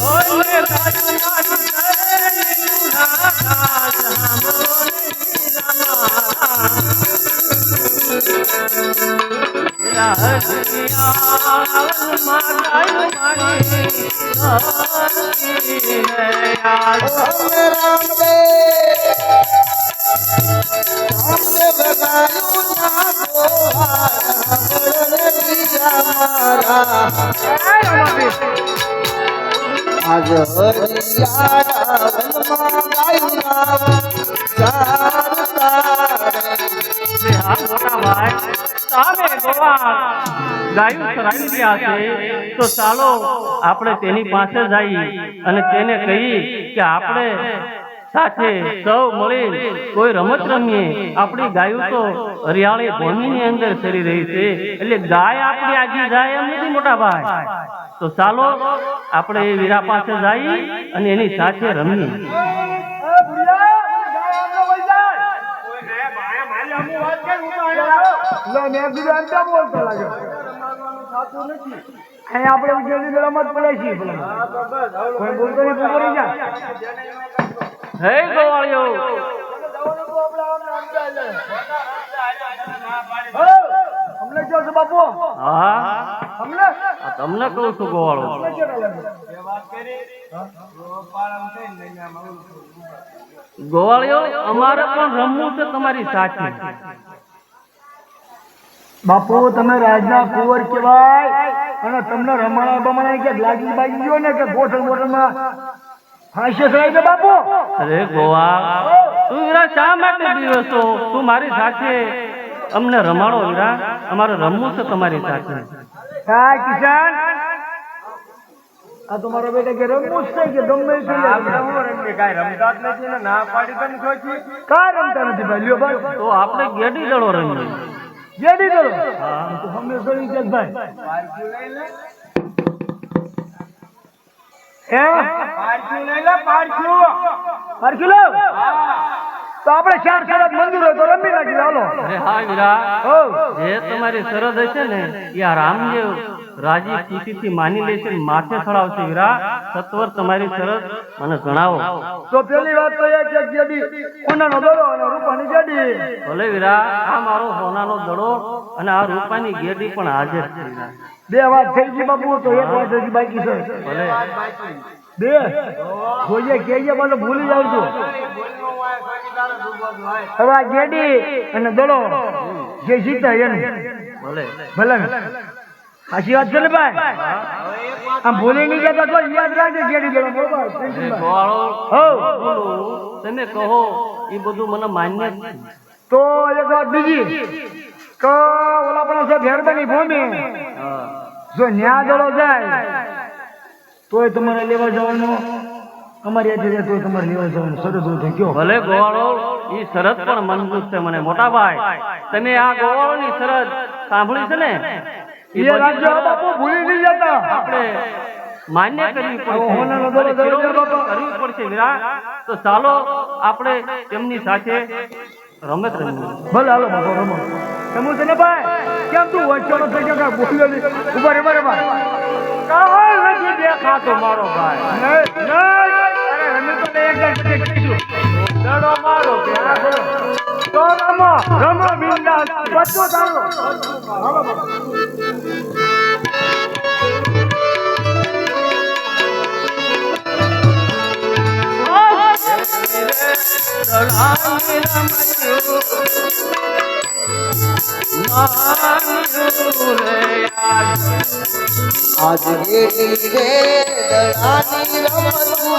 Speaker 4: Oh,
Speaker 2: આજ હરિયાળા વનમાં ગાયું નામ ચાર તારે.
Speaker 4: સામે ગોવા ગાયું ચરાવી રહ્યા છે તો ચાલો આપણે તેની પાસે જઈએ અને તેને કહીએ કે આપણે સાથે સૌ મળી કોઈ રમત રમીએ. આપણી ગાયું તો હરિયાળી ભૂમિની અંદર ફરી રહી છે એટલે ગાય આપણી આગી જાય એમ નથી મોટા ભાઈ. તો ચાલો આપણે એ વીરા પાસે જઈએ અને એની સાથે રમીએ.
Speaker 3: આપણે ઉજવણી રમત પડે છીએ કોઈ બોલતો નહીં પૂરી જા
Speaker 4: હે ગોવાળિયો
Speaker 3: અમને જો છે બાપુ
Speaker 4: હા
Speaker 3: અમને
Speaker 4: તમને કહું છું ગોવાળો ગોવાળિયો અમારે પણ રમવું છે તમારી સાથે.
Speaker 3: બાપુ તમે રાજના કુંવર કહેવાય અને તમને રમાણા બમાણા કે લાગી બાગી ગયો ને કે ગોઠણ ગોઠણમાં હાસ્ય થાય છે બાપુ.
Speaker 4: અરે ગોવા તું વીરા શા માટે દિવસો તું મારી સાથે અમને રમાડો વીરા. અમારે રમવું છે તમારી સાથે.
Speaker 3: હા કિશન આ તમારા બેટા કે રમવું છે કે ગમે તે કાંઈ રમતા જ નથી ને ના પાડી તમે સોચી કાંઈ રમતા નથી ભાઈ લ્યો બસ
Speaker 4: તો આપણે ગેડી દડો રમીએ.
Speaker 3: જેડી કરો તો હમને સોરી છે ભાઈ હે પારખ્યું લઈ લે પારખ્યું લો તો આપણે ચાર શરત મંજૂર હોય તો રમી નાખી ચાલો.
Speaker 4: અરે હા વીરા જે તમારી શરત હશે ને એ આ રામદેવ રાજી ખુશીથી માની લેશે ને માથે ચડાવશે. વીરા સત્વર તમારી શરત મને જણાવો.
Speaker 3: તો પેલી વાત તો એ કે જેડી સોનાનો દડો અને રૂપાની જેડી.
Speaker 4: ભલે વીરા આ મારો સોનાનો દડો અને આ રૂપાની ગેડી પણ હાજર છે વીરા.
Speaker 3: બે વાત થઈ ગઈ બાપુ તો એક વાત હજી બાકી છે.
Speaker 4: ભલે
Speaker 3: બે જોઈએ કેજે પાછો ભૂલી જાવ છો. હવે આ ગેડી અને દડો જે જીતે એને
Speaker 4: ભલે
Speaker 3: ભલે સાચી વાત છે ને ભાઈ. આમ ભૂલી નહીં જતા તો યાદ રાખજે ગેડી દડો બરોબર.
Speaker 4: ગોવાળો
Speaker 3: હો
Speaker 4: તમે કહો એ બધું મને માન્ય જ છે.
Speaker 3: તો એક વાત બીજી કે ઓલા પણ છે ભેરબાની ભૂમિ જો ન્યા દડો જાય તોય તમારે લેવા જવાનું અમારી આજે જાય તોય તમારે લેવા જવાનું શરત હોય તો કયો.
Speaker 4: ભલે ગોવાળો એ શરત પણ મંજૂર છે મને મોટા ભાઈ. તમે આ ગોવાળોની શરત સાંભળી છે ને
Speaker 3: એ રાજ્ય બાપુ ભૂલી નહીં જતા.
Speaker 4: આપણે માન્ય કરવી
Speaker 3: હોનાનો દડો
Speaker 4: પડશે
Speaker 3: દડો બાપા.
Speaker 4: કરવી પડશે વીરા. તો ચાલો આપણે તેમની સાથે રમત રમીએ.
Speaker 3: ભલે હાલો બાપુ રમો. તમે છે ને ભાઈ કેમ તું વચ્ચેનો થઈ ગયો બોલ્યો નહીં ઉભા રે બરાબર
Speaker 4: કાહળ નથી દેખાતો મારો ભાઈ.
Speaker 3: નહીં નહીં અરે અમે તો એક જણ કીધું
Speaker 4: દડો મારો કે
Speaker 3: તો રમો રમો બિંદાસ બધું ચાલો હાલો બાપુ.
Speaker 2: આજ ગેડી રે દડાની રમતું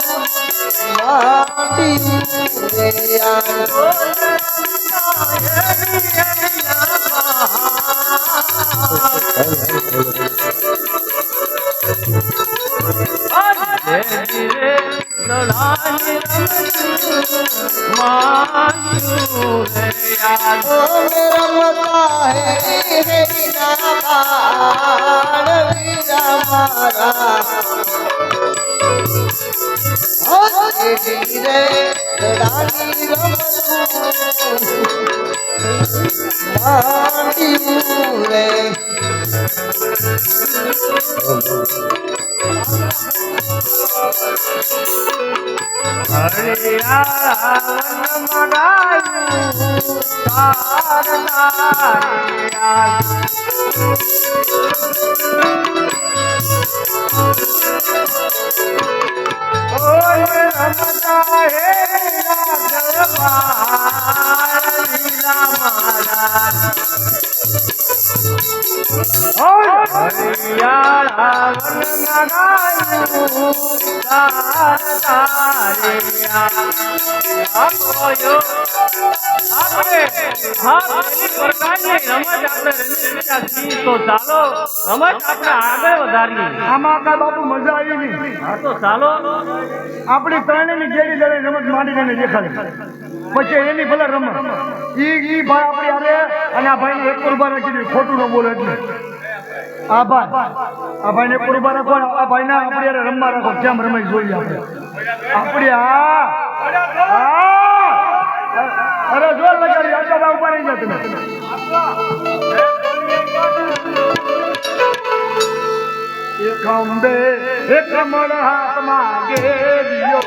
Speaker 2: માંડી રે રમતા હે ના બાળ વીરા મારા ગેડી રે દડાની રમતું માંડી રે
Speaker 4: હરિયા તો ચાલો રમત આપણે આગળ વધારીએ.
Speaker 3: આમાં કાંઈ બાપુ મજા આવી નહીં.
Speaker 4: હા તો ચાલો
Speaker 3: આપણી ત્રણેયની ગેડી દળે રમત માંડીને દેખાડે પછી એની ભલે રમત ઈ ભાઈ આપણી આવે અને આ ભાઈને એક ઉભા રાખી દે ખોટું ન બોલે એટલે આ ભાઈને એક ઉભા રાખો આ ભાઈને આપણે યારે રમવા રાખો કેમ રમાઈ જોઈએ આપણે અરે જોર લગાડી આટલા ઉભા રહી ગયા તમે એક અંબે એક કમળ હાથમાં ગેરીઓ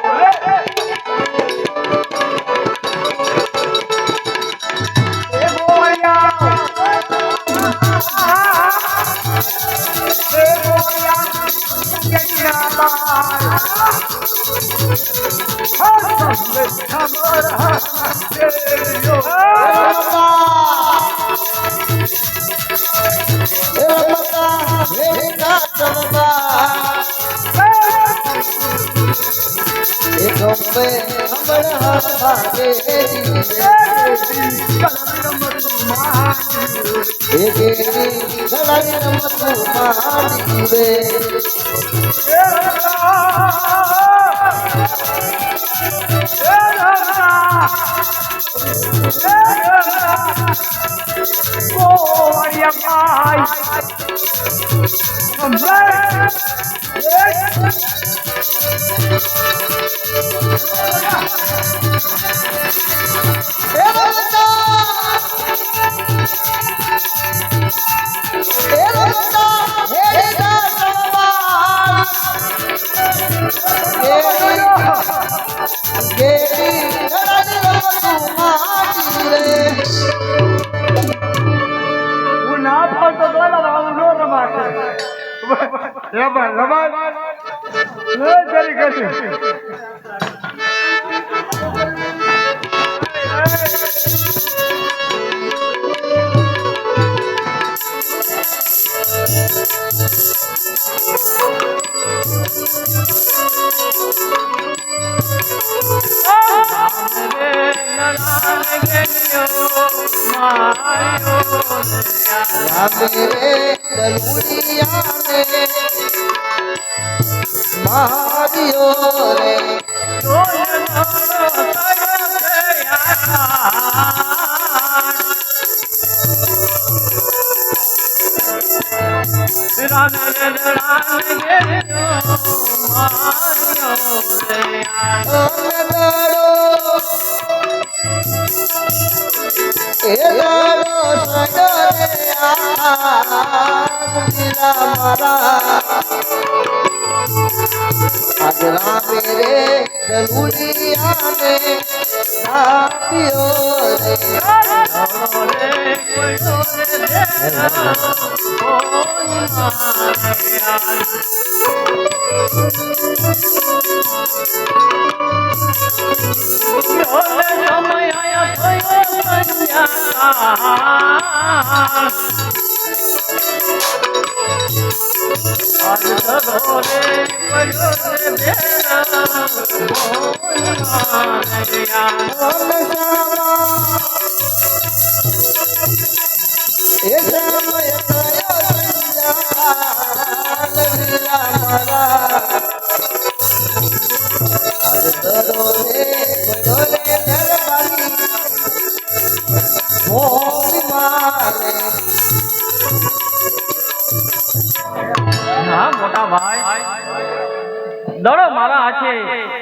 Speaker 4: દડો મારા હાથે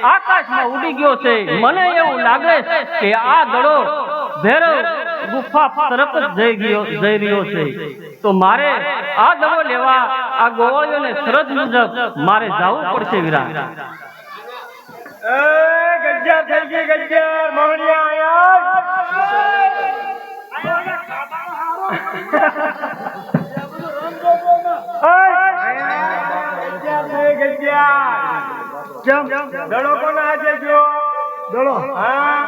Speaker 4: આકાશમાં ઉડી ગયો છે. મને એવું લાગે કે આ દડો ભૈરવ ગુફા તરફ જ જઈ રહ્યો છે. તો મારે આ દડો લેવા આ ગોવાળીઓને શરત મુજબ મારે જવું પડશે વીરા. ગજ્જાર થઈ ગઈ ગજ્જાર મોહણિયા દડો કોના આજે ગયો
Speaker 3: દડો
Speaker 4: હા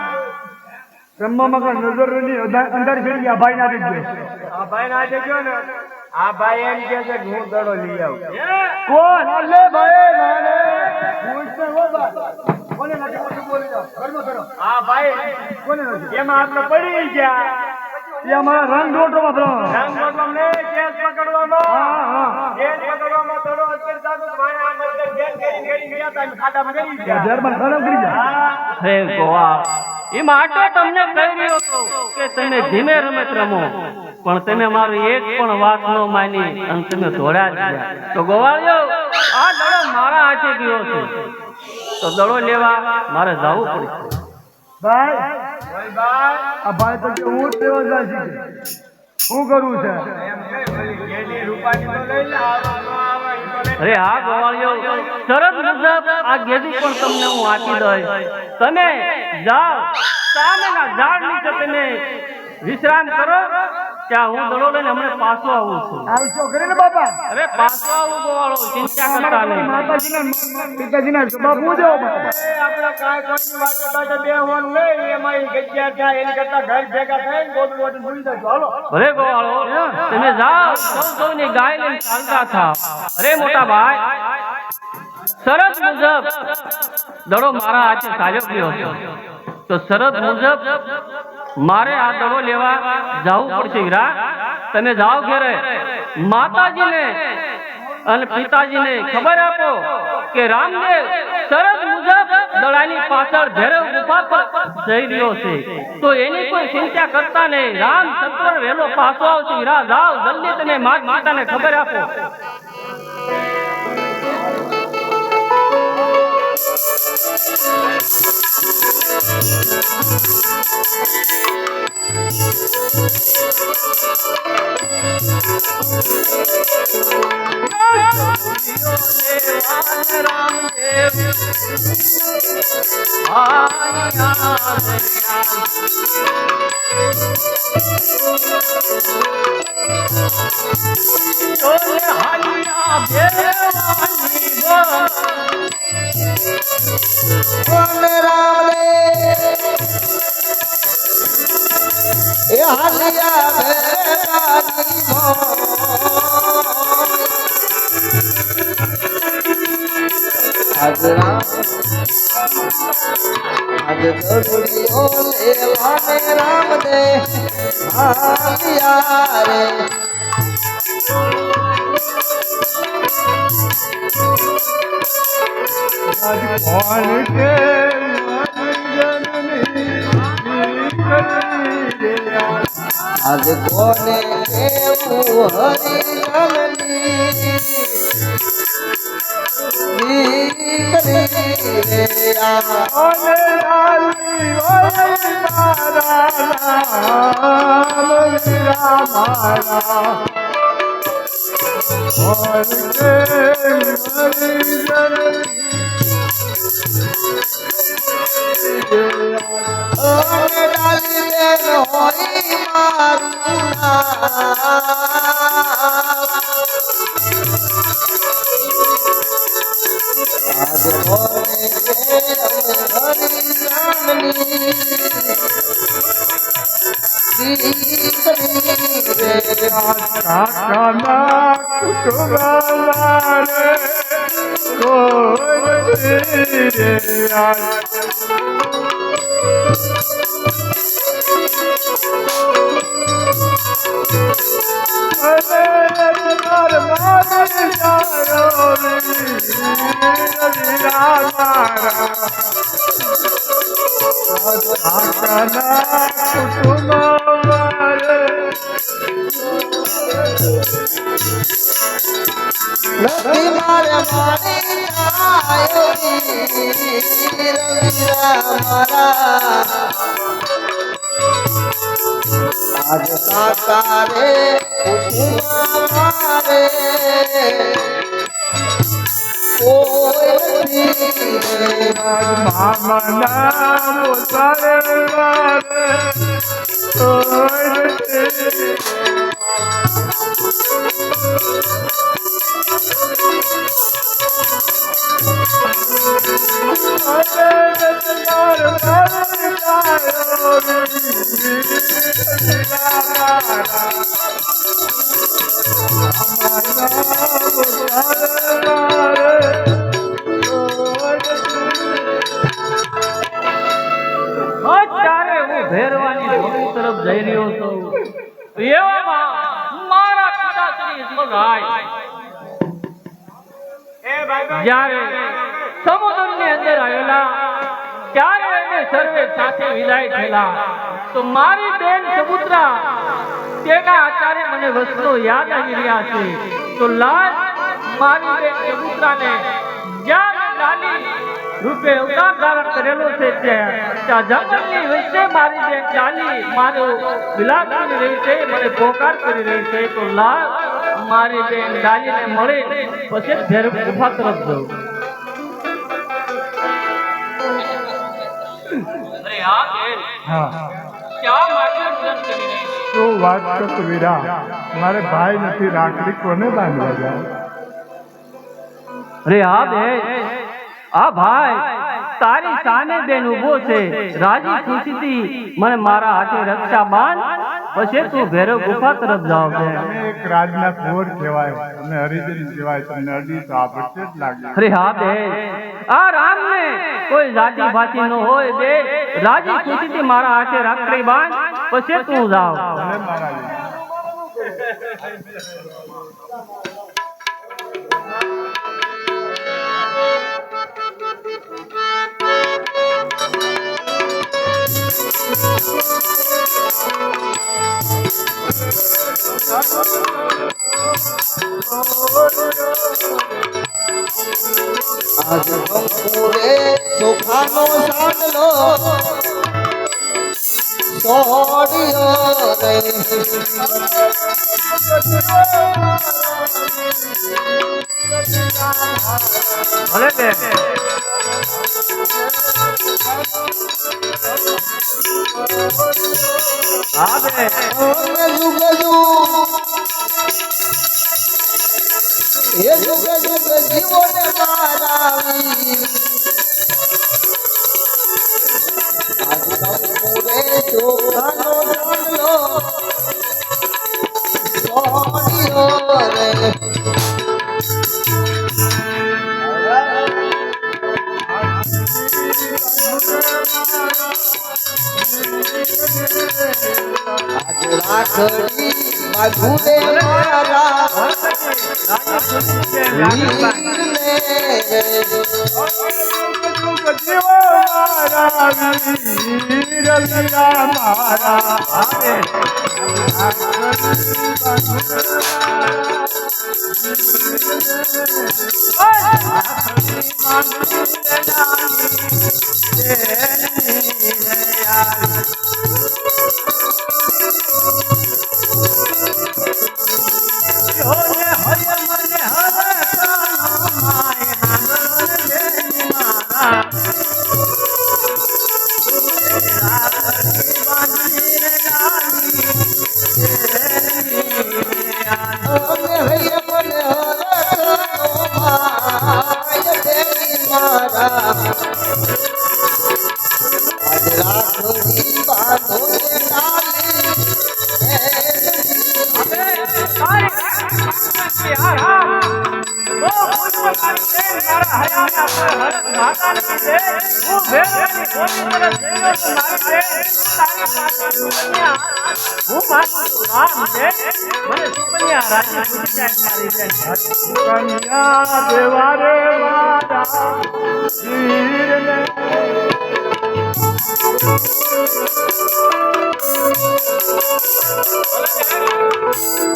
Speaker 3: બ્રહ્મા મગર નજર ની અંધારી ફેરી આ ભાઈ ના દે
Speaker 4: આ ભાઈ ના આજે ગયો ને આ ભાઈ એમ કે છે કે હું દડો લઈ આવું
Speaker 3: કોણ લે ભાઈ માને પૂછતે હો બા કોને નથી મોટું બોલી જાવ ઘરમાં કરો
Speaker 4: આ ભાઈ
Speaker 3: કોને નથી
Speaker 4: એમાં આપણે પડી ગયા
Speaker 3: એ અમારા રંગ રોટોમાં ભરો
Speaker 4: રંગ બદલામ ને કેસ પકડવામાં
Speaker 3: હા.
Speaker 4: કેસ પકડવામાં દડો અત્યારે જાતો તો ભાઈ આ મરદર ગેસ કરી ગયા તા ખાડામાં ગરી ગયા
Speaker 3: જર્મન ખરાબ કરી જાય
Speaker 5: હે ગોવા એ માટે તમને કહી રહ્યો હતો કે તમે ધીમે રમત રમો પણ તમે મારી એક પણ વાત ન માની અને તમે દોડ્યા જ ગયા તો ગોવાળિયો આ દડો મારા હાથે ગયો છે તો દડો લેવા મારે જવું પડશે
Speaker 3: ભાઈ
Speaker 4: ભાઈ
Speaker 3: આ ભાઈ તો કે હું જ લેવા જાય છે શું કરવું છે
Speaker 4: ગેલી રૂપાની તો લઈ લે આવે ઈ તો લઈ
Speaker 5: અરે હા ગોવાળિયો શરત મુજબ આ ગેદી પણ તમને હું આપી દઈશ તમે જાઓ સામેના ઝાડ નીચે તમે વિશ્રામ કરો ત્યાં હું દડો લઈને હમણાં પાછો આવું છું
Speaker 3: આવશો કરીને બાપા
Speaker 5: અરે પાછો આવું ગોવાળો ચિંતા કરતા નહીં
Speaker 3: માતાજીના પિતાજીના જવાબ હું દેવો બાપા
Speaker 4: આપણે કાંઈ કોઈની વાતે બાતે બેહવાનું નહીં એમાં ઈ ગજ્જાર થાય એની કરતા ઘર ભેગા થઈને ગોદડું વોદડું ભૂલી જજો હાલો
Speaker 5: અરે ગોવાળો તમે જાઓ સૌની ગાય લઈને ચાલતા થાવ અરે મોટા ભાઈ શરત મુજબ દડો મારા હાથે ચાલ્યો ગયો છે તો શરત મુજબ મારે આ દડો લેવા જવું પડશે વીરા તમે જાઓ ઘરે માતાજીને અને પિતાજીને ખબર આપો કે રામદેવ શરત મુજબ દડાની પાછળ ભૈરવ ગુફા પર જઈ રહ્યો છે તો એની કોઈ ચિંતા કરતા નહીં રામ સત્વર વહેલો પાછો આવશે વીરા જાઓ જલ્દી તમે માતાને ખબર આપો
Speaker 2: आज दड़ियो लेवाने राम दे हालिया रे
Speaker 3: कौन के
Speaker 2: आज कोने केवू हरि जननी आज कोने हरि लक्ष्मी मारे मारी आयो रविरा मारा आज साकारे मारे कोई
Speaker 4: મામાના મોસારે મારે ઓય અત્યારે હું ભેરવાની ધોની તરફ જઈ રહ્યો છું એવામાં મારા પિતાશ્રી ઈશ્વરભાઈ જ્યારે સમુદ્રની અંદર આવેલા ત્યારે અમે સર્વે સાથે વિદાય થયેલા તો મારી બેન સમુદ્રા તેના આચાર્ય મને વસ્તુઓ યાદ આવી રહ્યા છે તો લાજ મારી બેન સમુદ્રાને જ્યાં નાની રૂપે અવતાર ધારણ કરેલો છે ત્યાં જંગલની વચ્ચે મારી બેન ચાલી મારો વિલાપ કરી રહી છે મને પોકાર કરી રહી છે તો લાજ મારી બેન ડાલીને મળે પછી ઘેર ગુફા તરફ જવું
Speaker 9: શું વાત કરતો વીરા મારે ભાઈ નથી રાખડી કોને બાંધવા જાવ
Speaker 4: અરે હા બે આ ભાઈ તારી સામે બેન ઉભો છે રાજી ખુશીથી મને મારા હાથે રક્ષા બાંધ પછી તું ભેરવ ગુફા તરફ જાવ છે
Speaker 9: તમે એક રાજના કુંવર કહેવાય અને હરિજન કહેવાય તમને અડી તો આપડે જ લાગે
Speaker 4: અરે હા બે આ રામ ને કોઈ જાતિ ભાતી નો હોય બે રાજી ખુશીથી મારા હાથે રાખડી બાંધ પછી તું જાવ
Speaker 9: ભલે મારા વીર.
Speaker 2: આજ કંકુરે ચોખાનો સાંડલો સોડિયો રે
Speaker 4: ભલે બે હા બે
Speaker 2: જુગ એ જુગ જુગ જીવોને મારાવી આજ કંકુરે ચોખાનો સાંડલો સોડિયો રે આજ રાખડી બાંધુને મારા વીરને
Speaker 9: જીવો મારા વીર વીરા મારા આવે કન્યા દેવારે મારા વીરને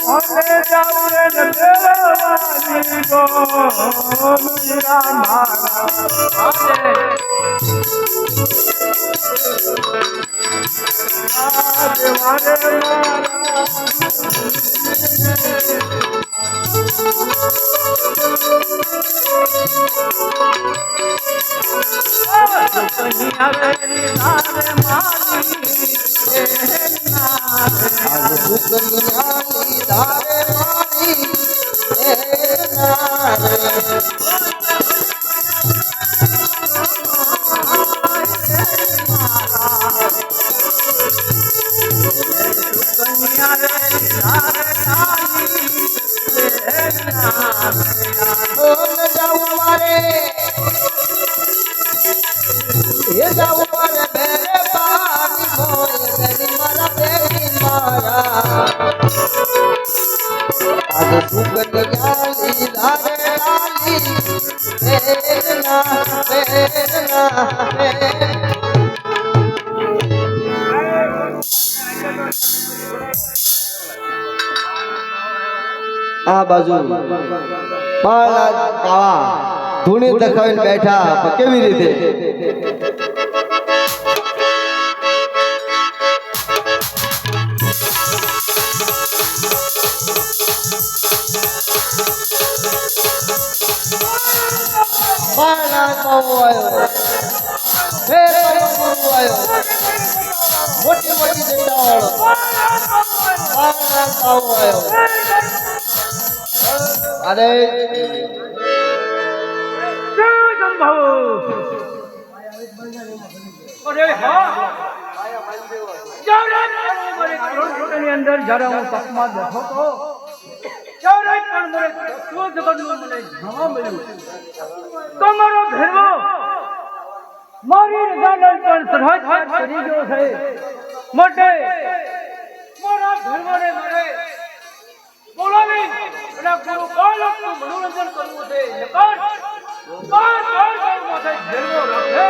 Speaker 9: અને જાઉને દેવાની ગોમીરા મારા દેવારે મારા
Speaker 2: સુકન્યાની ધારે મારી બેના રે જાઉં મારે એ જાઉં મારે બેરે પાણી મોય બેરી મારા બેરી મારા આજ સુકન્યાની ધારે લાલી બેના આ બાજુ બાવા ધૂણી દેખાવીને બેઠા પણ કેવી રીતે બાલા પાવો આવ્યો હે ગુરુ આવ્યો મોટી મોટી જટાવાળો બાલા પાવો આવ્યો અરે
Speaker 4: અંદર જ્યારે હું તપમાં બેઠો તો ત્યારે પણ મને જગતનું મને જાણવા મળ્યું તો મારો ભેરવો મારી રજાના પણ સરહદ કરી ગયો છે માટે મારા ભેરવાને મારે બોલાવી અને ગુરુ કાલકનું મનોરંજન કરવું છે નકર માથે ભેરવો રાખે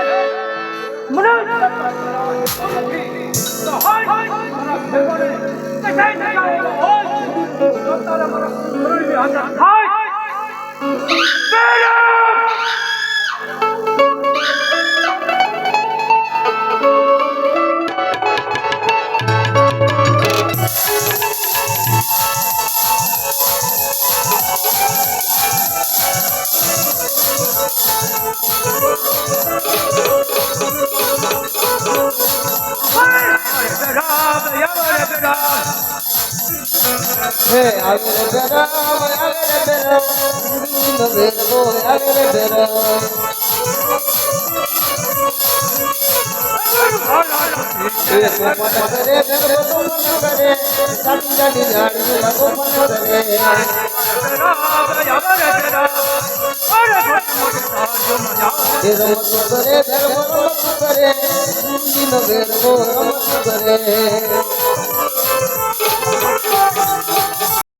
Speaker 4: મને તો હાય મારા ભેરવાને કસાઈ નકારેલો હોય તો તારા મારા ગુરુની હાજર થાય
Speaker 2: હે આગળ બેરા આગળ બેરા ગુરુ બેરો આગળ બેરા એ સોપન કરે બેરો સોપન કરે સાંજાની ઝાડી સોપન કરે એ રમત કરે બેરો રમત કરે ગુરુ બેરો રમત કરે